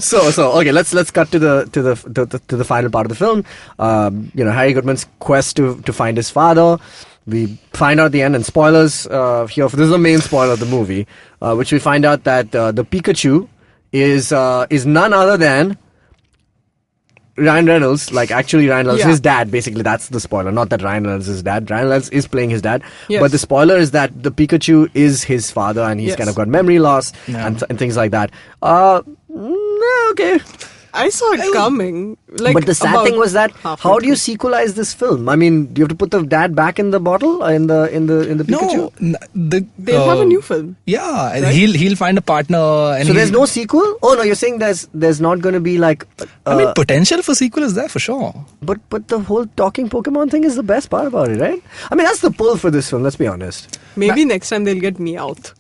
So okay, let's cut to the final part of the film. Harry Goodman's quest to find his father. We find out at the end, and spoilers here. This is the main spoiler of the movie, which we find out that the Pikachu is none other than Ryan Reynolds, like actually Ryan Reynolds, his dad, basically. That's the spoiler. Not that Ryan Reynolds is his dad. Ryan Reynolds is playing his dad. Yes. But the spoiler is that the Pikachu is his father, and he's kind of got memory loss and things like that. Okay. I saw it coming. Like, but the sad thing was that how do you sequelize this film? I mean, do you have to put the dad back in the bottle in the Pikachu? No, they'll have a new film. Yeah, right? he'll find a partner. And so there's no sequel? Oh no, you're saying there's not going to be like. I mean, potential for sequel is there for sure. But the whole talking Pokemon thing is the best part about it, right? I mean, that's the pull for this film. Let's be honest. Maybe next time they'll get Meowth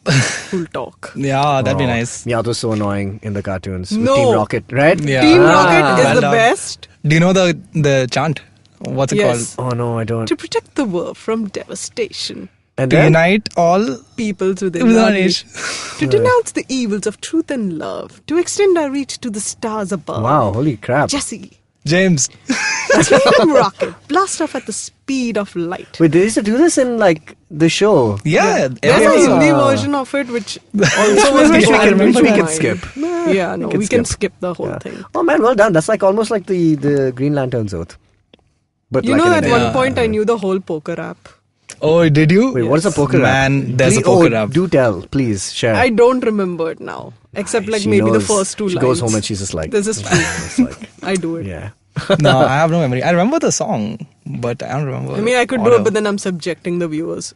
who'll talk. Yeah, that'd be nice. Meowth was so annoying in the cartoons. With No. Team Rocket, right? Yeah. Team Rocket is the Well done. best. Do you know the chant? What's it Yes. called? Oh no, I don't. To protect the world from devastation. And To then? unite all Peoples within within our our reach. age. To denounce the evils of truth and love. To extend our reach to the stars above. Wow, holy crap. Jesse. James. Team Rocket. Blast off at the speed of light. Wait, they used to do this in like the show. Yeah, There's every a episode. Hindi version of it which also was Which we can fine. skip. Yeah, no, we can skip the whole Yeah. thing. Oh man, well done. That's like almost like the Green Lantern's oath. But You like know, in at an one anime. point I knew the whole poker app. Oh, did you? Wait, what is a poker app? Man, there's a Please- poker app. Do tell, please share. I don't remember it now. Except like She maybe the knows. first two She lines. goes home and she's just like, This is true. it's like, I do it. yeah. No, I have no memory. I remember the song, but I don't remember. I mean, I could do order. it, but then I'm subjecting the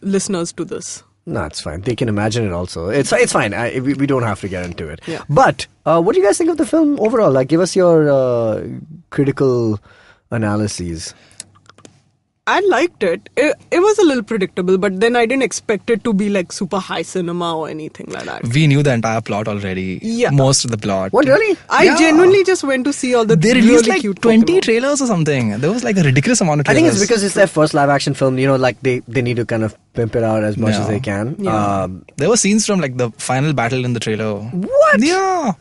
listeners to this. No, it's fine. They can imagine it also. It's fine. We don't have to get into it. Yeah. But what do you guys think of the film overall? Like, give us your critical analyses. I liked it. It was a little predictable, but then I didn't expect it to be like super high cinema or anything like that. We knew the entire plot already. Yeah. Most of the plot. What, really? I genuinely just went to see all the They released really like cute 20 Pokemon. trailers or something. There was like a ridiculous amount of I trailers. think it's because it's their first live action film. You know, like they need to kind of pimp it out as much as they can. Yeah. There were scenes from like the final battle in the trailer. What? Yeah.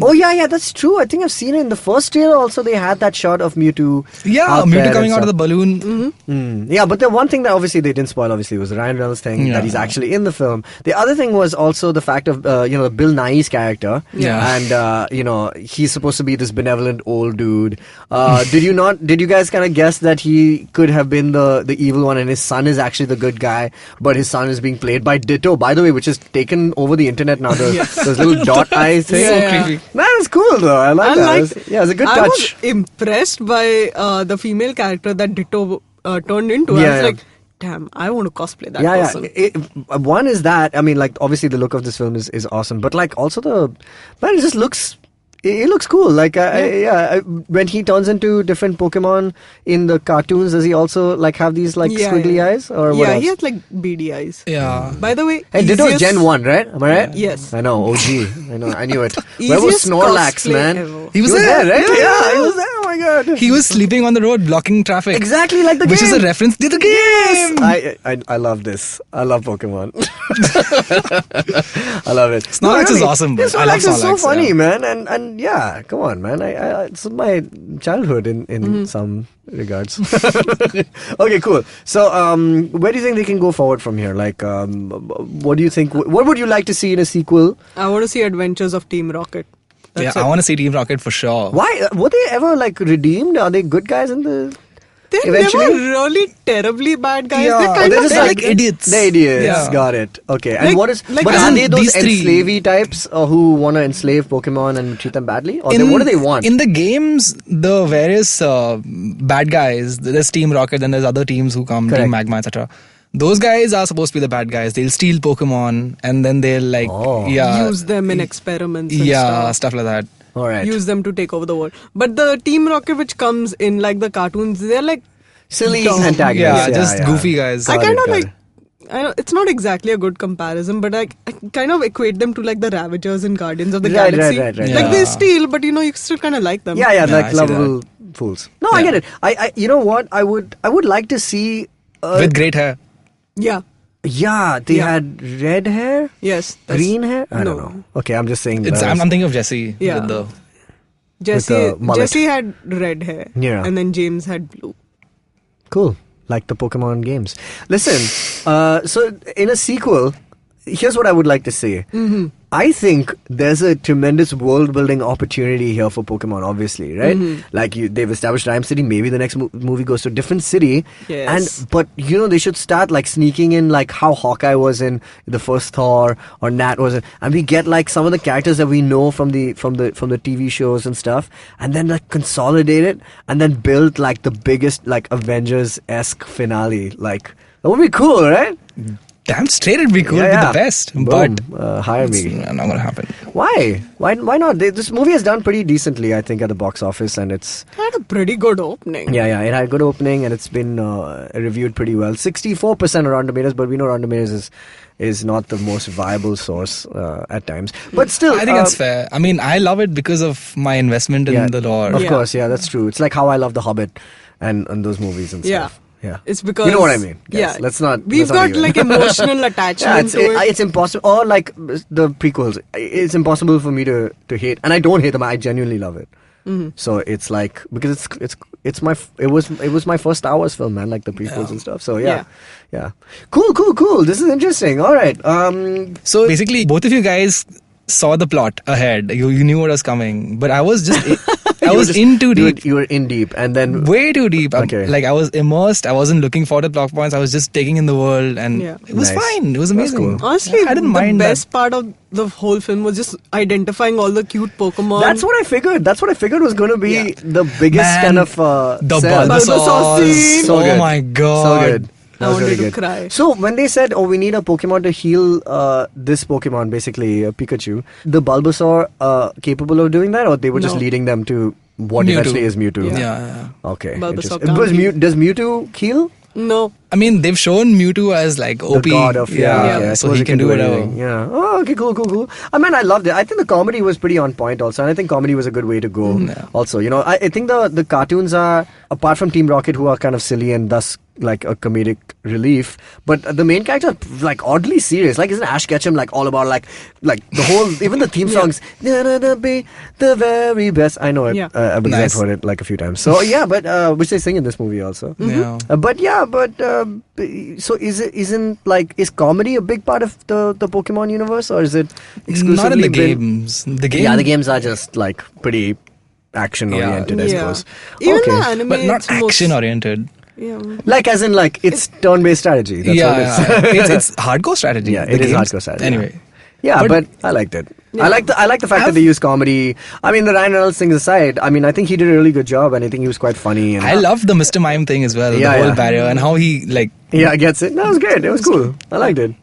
Oh yeah, that's true. I think I've seen it in the first trailer. Also, they had that shot of Mewtwo. Yeah, out Mewtwo there coming and out of the stuff. balloon. Yeah, but the one thing that obviously they didn't spoil obviously was the Ryan Reynolds thing, that he's actually in the film. The other thing was also the fact of the Bill Nighy's character. Yeah. And he's supposed to be this benevolent old dude. Did you guys kind of guess that he could have been the evil one and his son is actually the good guy, but his son is being played by Ditto, by the way, which is taken over the internet now, those little dot eyes thing. So Yeah. creepy. That was cool though. I like that. It's a good I touch. was impressed by the female character that Ditto turned into. Yeah, I was yeah. like, damn, I want to cosplay that person. One is that, I mean, like, obviously the look of this film is awesome, but like also it just looks It looks cool. Like, when he turns into different Pokemon in the cartoons, does he also like have these like squiggly eyes or what? Yeah, he has like beady eyes. Yeah. By the way, and Ditto Gen 1, right? Am I right? Yes. I know. OG. I know. I knew it. Where was Snorlax, man? Ever. He was there, right? Yeah, he was there. Oh my god. He was sleeping on the road, blocking traffic. Exactly like the which game. is a reference to the game. Yes. I love this. I love Pokemon. I love it. Snorlax is awesome. This I love Snorlax is so Snorlax, funny, man. And yeah, come on, man. It's my childhood in some regards. Okay, cool. So, where do you think they can go forward from here? Like, what do you think? What would you like to see in a sequel? I want to see Adventures of Team Rocket. That's it. I want to see Team Rocket for sure. Why? Were they ever like redeemed? Are they good guys in the... They're Eventually? never really terribly bad guys. Yeah, They're kind they're of just like idiots. They're idiots. Yeah. Got it. Okay. And Like- what is... like but as are in they those these three- enslavey types who want to enslave Pokemon and treat them badly? Or what do they want? In the games, the various bad guys, there's Team Rocket, then there's other teams who come, Correct. Team Magma, etc. Those guys are supposed to be the bad guys. They'll steal Pokemon and then they'll like, use them in experiments and stuff like that. All right. use them to take over the world. But the Team Rocket which comes in like the cartoons, they're like Silly dumb. antagonists. Yeah, just goofy guys. I Got kind it, of got like it. I know it's not exactly a good comparison, but I kind of equate them to like the Ravagers in Guardians of the Right, Galaxy. right. Like Yeah. they steal, but you still kind of like them. Yeah, Yeah, like I see lovable fools. No, I Yeah. get it. I you know what? I would like to see... With great hair. Yeah. Yeah, they Yeah. had red hair? Yes. Green hair? I don't No. know. Okay, I'm just saying... I'm thinking of Jesse. Yeah. With the, Jesse mullet. Jesse had red hair. Yeah. And then James had blue. Cool. Like the Pokemon games. Listen, so in a sequel, here's what I would like to say. Mm-hmm. I think there's a tremendous world-building opportunity here for Pokemon, obviously, right? Mm-hmm. Like, they've established Rhyme City. Maybe the next movie goes to a different city. Yes. But, they should start, like, sneaking in, like, how Hawkeye was in the first Thor, or Nat was in... And we get, like, some of the characters that we know from the TV shows and stuff, and then, like, consolidate it, and then build, like, the biggest, like, Avengers-esque finale. Like, that would be cool, right? damn straight it'd be cool. Yeah, It'd yeah. be the best. Boom. But hire it's me. not going to happen. Why? Why not? This movie has done pretty decently, I think, at the box office, and it's... It had a pretty good opening. Yeah, it had a good opening, and it's been reviewed pretty well. 64% Rotten Tomatoes, but we know Rotten Tomatoes is not the most viable source at times. But still... I think that's fair. I mean, I love it because of my investment in the lore. Of Yeah. course, yeah, that's true. It's like how I love The Hobbit and those movies and Yeah. stuff. Yeah. It's because... You know what I mean, guys. Yeah. Let's not... We've let's not got even- like emotional attachment to it. It's impossible. Or like the prequels. It's impossible for me to hate. And I don't hate them. I genuinely love it. Mm-hmm. So it's like... Because it was my first Star Wars film, man. Like the prequels and stuff. So yeah. Cool. This is interesting. All right. So basically, both of you guys saw the plot ahead. You knew what was coming. But I was just... I was in too deep. You were in deep, and then way too deep. Okay. Like I was immersed. I wasn't looking for the plot points. I was just taking in the world, and it was Nice. fine. It was That's amazing. cool. Honestly, I didn't the mind best part of the whole film was just identifying all the cute Pokemon. That's what I figured. That's what I figured was going to be the biggest Man, kind of the sell. Bulbasaur scene. So Oh good. my god! So good. I That was wanted really to good. cry. So when they said, we need a Pokemon to heal this Pokemon, basically Pikachu, the Bulbasaur capable of doing that, or they were just No. leading them to what Mewtwo. eventually is Mewtwo? Yeah. Okay. Bulbasaur interesting. can't Does Mewtwo heal? No. I mean, they've shown Mewtwo as like OP. The god of so he can do whatever. anything. Yeah. Oh, okay, cool. I mean, I loved it. I think the comedy was pretty on point also, and I think comedy was a good way to go. Also, I think the cartoons are, apart from Team Rocket, who are kind of silly and thus like a comedic relief, but the main character are like oddly serious. Like, isn't Ash Ketchum like all about like the whole, even the theme songs, be the very best. I know it because Nice. I've heard it like a few times. So yeah, but which they sing in this movie also. Yeah. So is comedy a big part of the Pokemon universe, or is it exclusively Not in the been- games. The game. Yeah, the games are just like pretty action oriented, I suppose. Even Okay. the anime, but not it's most- action oriented. Yeah. Like as in like it's turn-based strategy. That's what it is. it's hardcore strategy. Yeah, The it is games- hardcore strategy. Anyway. Yeah, but I liked it. I like the fact that they use comedy. I mean, the Ryan Reynolds things aside, I mean, I think he did a really good job, and I think he was quite funny. And I loved the Mr. Mime thing as well. Yeah, the whole yeah. barrier and how he gets it. That was great. It was cool. I liked it. It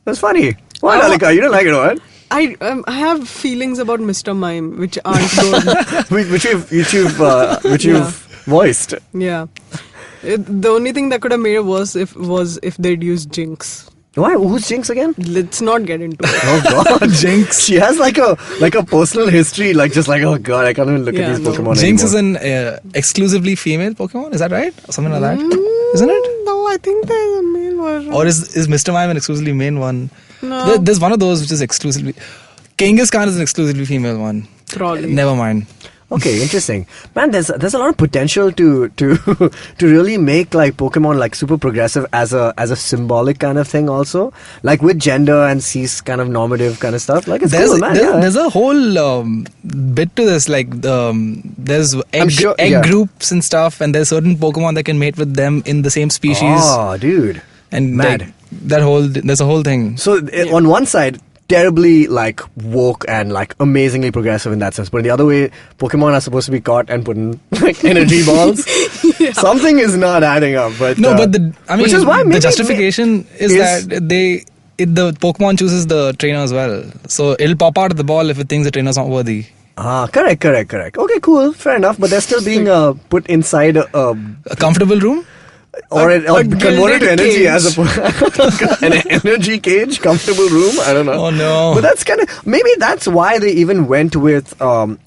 was funny. What, Alika? You didn't like it, what? I have feelings about Mr. Mime, which aren't good. which you've voiced. Yeah. The only thing that could have made it worse if they'd used Jinx. Why? Who's Jinx again? Let's not get into it. Oh God, Jinx. She has like a personal history, like just like, oh God, I can't even look at these Pokemon Jinx anymore. is an exclusively female Pokemon, is that right? Or something like that, isn't it? No, I think there's a male version. Or is Mr. Mime an exclusively male one? No. There's one of those which is exclusively... Kangaskhan is an exclusively female one. Probably. Never mind. Okay, interesting. Man, there's a lot of potential to really make like Pokemon like super progressive as a symbolic kind of thing also. Like with gender and cis kind of normative kind of stuff. Like it's cool, man. There's a whole bit to this. Like there's egg groups and stuff, and there's certain Pokemon that can mate with them in the same species. Oh, dude. And mad. There's a whole thing. So on one side, terribly like woke and like amazingly progressive in that sense, but in the other way, Pokemon are supposed to be caught and put in like energy balls. Something is not adding up. But which is why the justification is that the Pokemon chooses the trainer as well, so it'll pop out of the ball if it thinks the trainer's not worthy. Correct. Okay, cool, fair enough. But they're still being put inside a comfortable room. Or converted to energy cage. As an energy cage, comfortable room. I don't know. Oh no! But that's maybe that's why they even went with a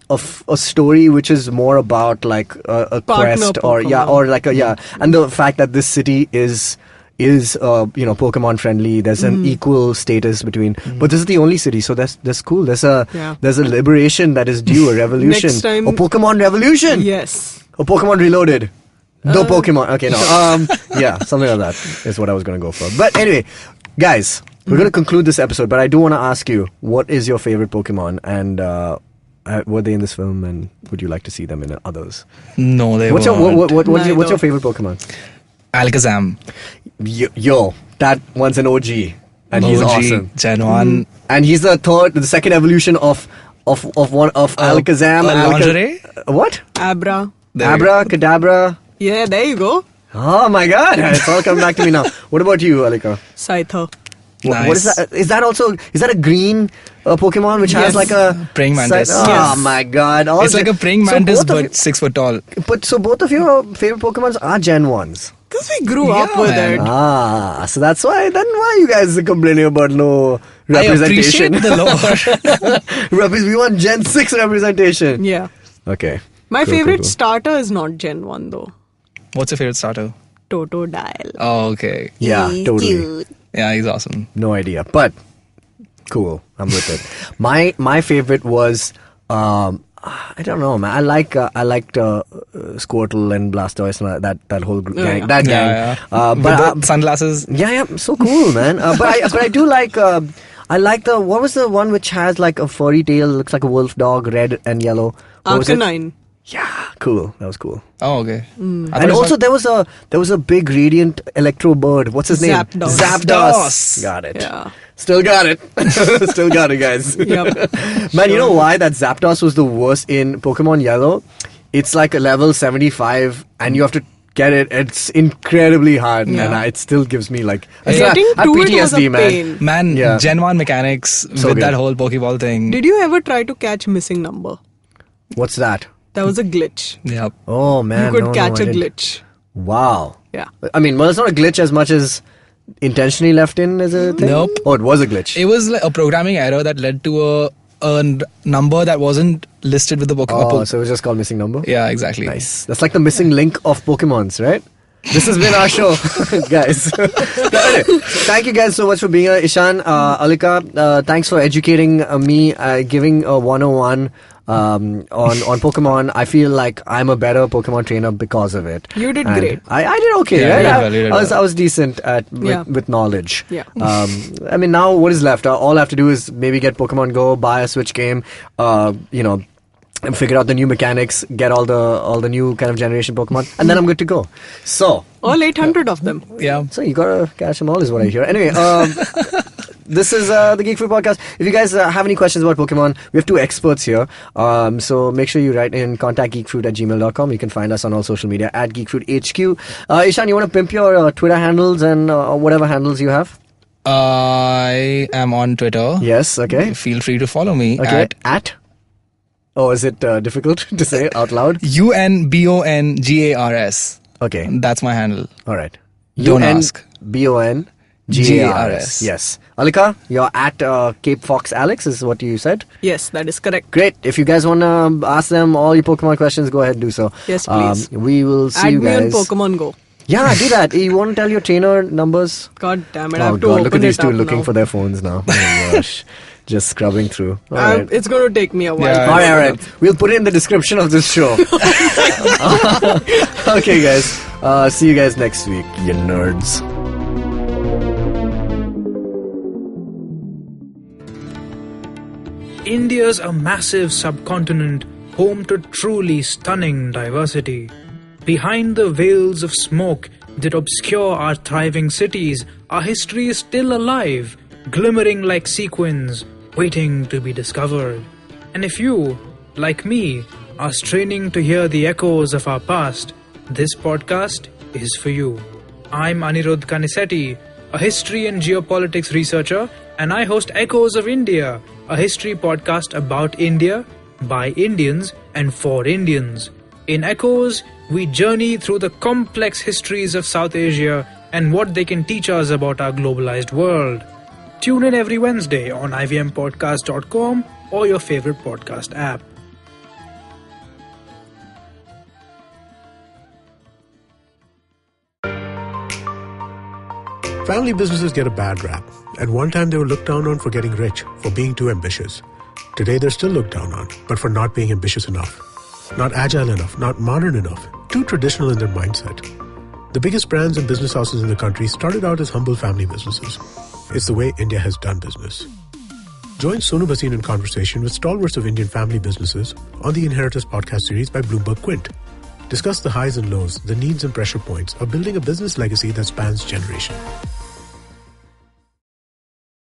story which is more about like a quest Pokemon. and the fact that this city is Pokemon friendly. There's an equal status between, but this is the only city, so that's cool. There's a liberation that is due, a revolution, Next time, a Pokemon revolution. Yes, a Pokemon Reloaded. The Pokemon. Okay, no. Yeah, something like that is what I was going to go for. But anyway, guys, we're going to conclude this episode, but I do want to ask you, what is your favorite Pokemon, and were they in this film, and would you like to see them in others? No, they what's weren't. What's your favorite Pokemon? Alakazam. Yo, that one's an OG, and he's awesome. Gen 1. And he's the second evolution of Alakazam. Lingerie? What? Abra. Abracadabra. Yeah, there you go. Oh my God, it's all coming back to me now. What about you, Alika? Scyther. Nice. What is that? Is that a green Pokemon which has like a praying mantis? Oh my God! It's like a praying mantis, but 6 foot tall. But so both of your favorite Pokemons are Gen 1s. Because we grew up with it. So that's why. Then why you guys are complaining about no representation? I appreciate the lore. We want Gen 6 representation. Yeah. Okay. My favorite starter is not Gen 1 though. What's your favorite starter? Totodile. Oh, okay. Yeah, totally. Cute. Yeah, he's awesome. No idea, but cool. I'm with it. My favorite was I don't know, man. I liked Squirtle and Blastoise and that whole gang. That gang. Yeah. But sunglasses. Yeah, so cool, man. But I do like. I like what was the one which has like a furry tail, looks like a wolf dog, red and yellow. Arcanine. Yeah, cool. That was cool. Oh, okay. And also there was a big radiant electro bird. What's his name? Zapdos. Got it. Yeah. Still got it. Still got it, guys. Yep. Man, you know why that Zapdos was the worst in Pokemon Yellow? It's like a level 75 and you have to get it. It's incredibly hard, and it still gives me like getting to PTSD, it was a pain. Man, Gen 1 mechanics so with good. that whole Pokeball thing. Did you ever try to catch missing number? What's that? That was a glitch. Yep. Oh man, You could catch a glitch. Wow. Yeah. I mean, well, it's not a glitch as much as intentionally left in as a thing. Nope. Oh, it was a glitch. It was like a programming error that led to a number that wasn't listed with the Pokemon. Oh, so it was just called missing number? Yeah, exactly. Nice. That's like the missing link of Pokemons, right? This has been our show, guys. Anyway, thank you guys so much for being here. Ishaan, Alika, thanks for educating me, giving a 101 on Pokemon. I feel like I'm a better Pokemon trainer because of it. You did and great. I did okay. Yeah, right? I was decent with knowledge. Yeah. I mean, now what is left? All I have to do is maybe get Pokemon Go, buy a Switch game, and figure out the new mechanics, get all the new kind of generation Pokemon, and then I'm good to go. So all 800 of them. Yeah. So you gotta catch them all, is what I hear. Anyway, this is the Geek Fruit Podcast. If you guys have any questions about Pokemon, we have 2 experts here. So make sure you write in contactgeekfruit@gmail.com. You can find us on all social media at GeekFruitHQ. Ishaan, you want to pimp your Twitter handles and whatever handles you have? I am on Twitter. Yes, okay. Feel free to follow me at? Oh, is it difficult to say out loud? UNBONGARS. Okay. That's my handle. All right. Don't ask. UNBONGARS. Yes. Alika, you're at Cape Fox Alex is what you said? Yes, that is correct. Great. If you guys want to ask them all your Pokemon questions, go ahead and do so. Yes, please. We will see you guys. Add me on Pokemon Go. Yeah, do that. You want to tell your trainer numbers? God damn it, I have to open look at these two looking now. for their phones now. Oh my gosh. Just scrubbing through. All right. It's going to take me a while. Yeah. All right. We'll put it in the description of this show. Okay, guys. See you guys next week, you nerds. India's a massive subcontinent, home to truly stunning diversity. Behind the veils of smoke that obscure our thriving cities, our history is still alive, glimmering like sequins, waiting to be discovered. And if you, like me, are straining to hear the echoes of our past, this podcast is for you. I'm Anirudh Kanisetti, a history and geopolitics researcher, and I host Echoes of India, a history podcast about India, by Indians, and for Indians. In Echoes, we journey through the complex histories of South Asia and what they can teach us about our globalized world. Tune in every Wednesday on ivmpodcast.com or your favorite podcast app. Family businesses get a bad rap. At one time, they were looked down on for getting rich, for being too ambitious. Today, they're still looked down on, but for not being ambitious enough. Not agile enough, not modern enough, too traditional in their mindset. The biggest brands and business houses in the country started out as humble family businesses. It's the way India has done business. Join Sonu Bhasin in conversation with stalwarts of Indian family businesses on the Inheritors podcast series by Bloomberg Quint. Discuss the highs and lows, the needs and pressure points of building a business legacy that spans generations.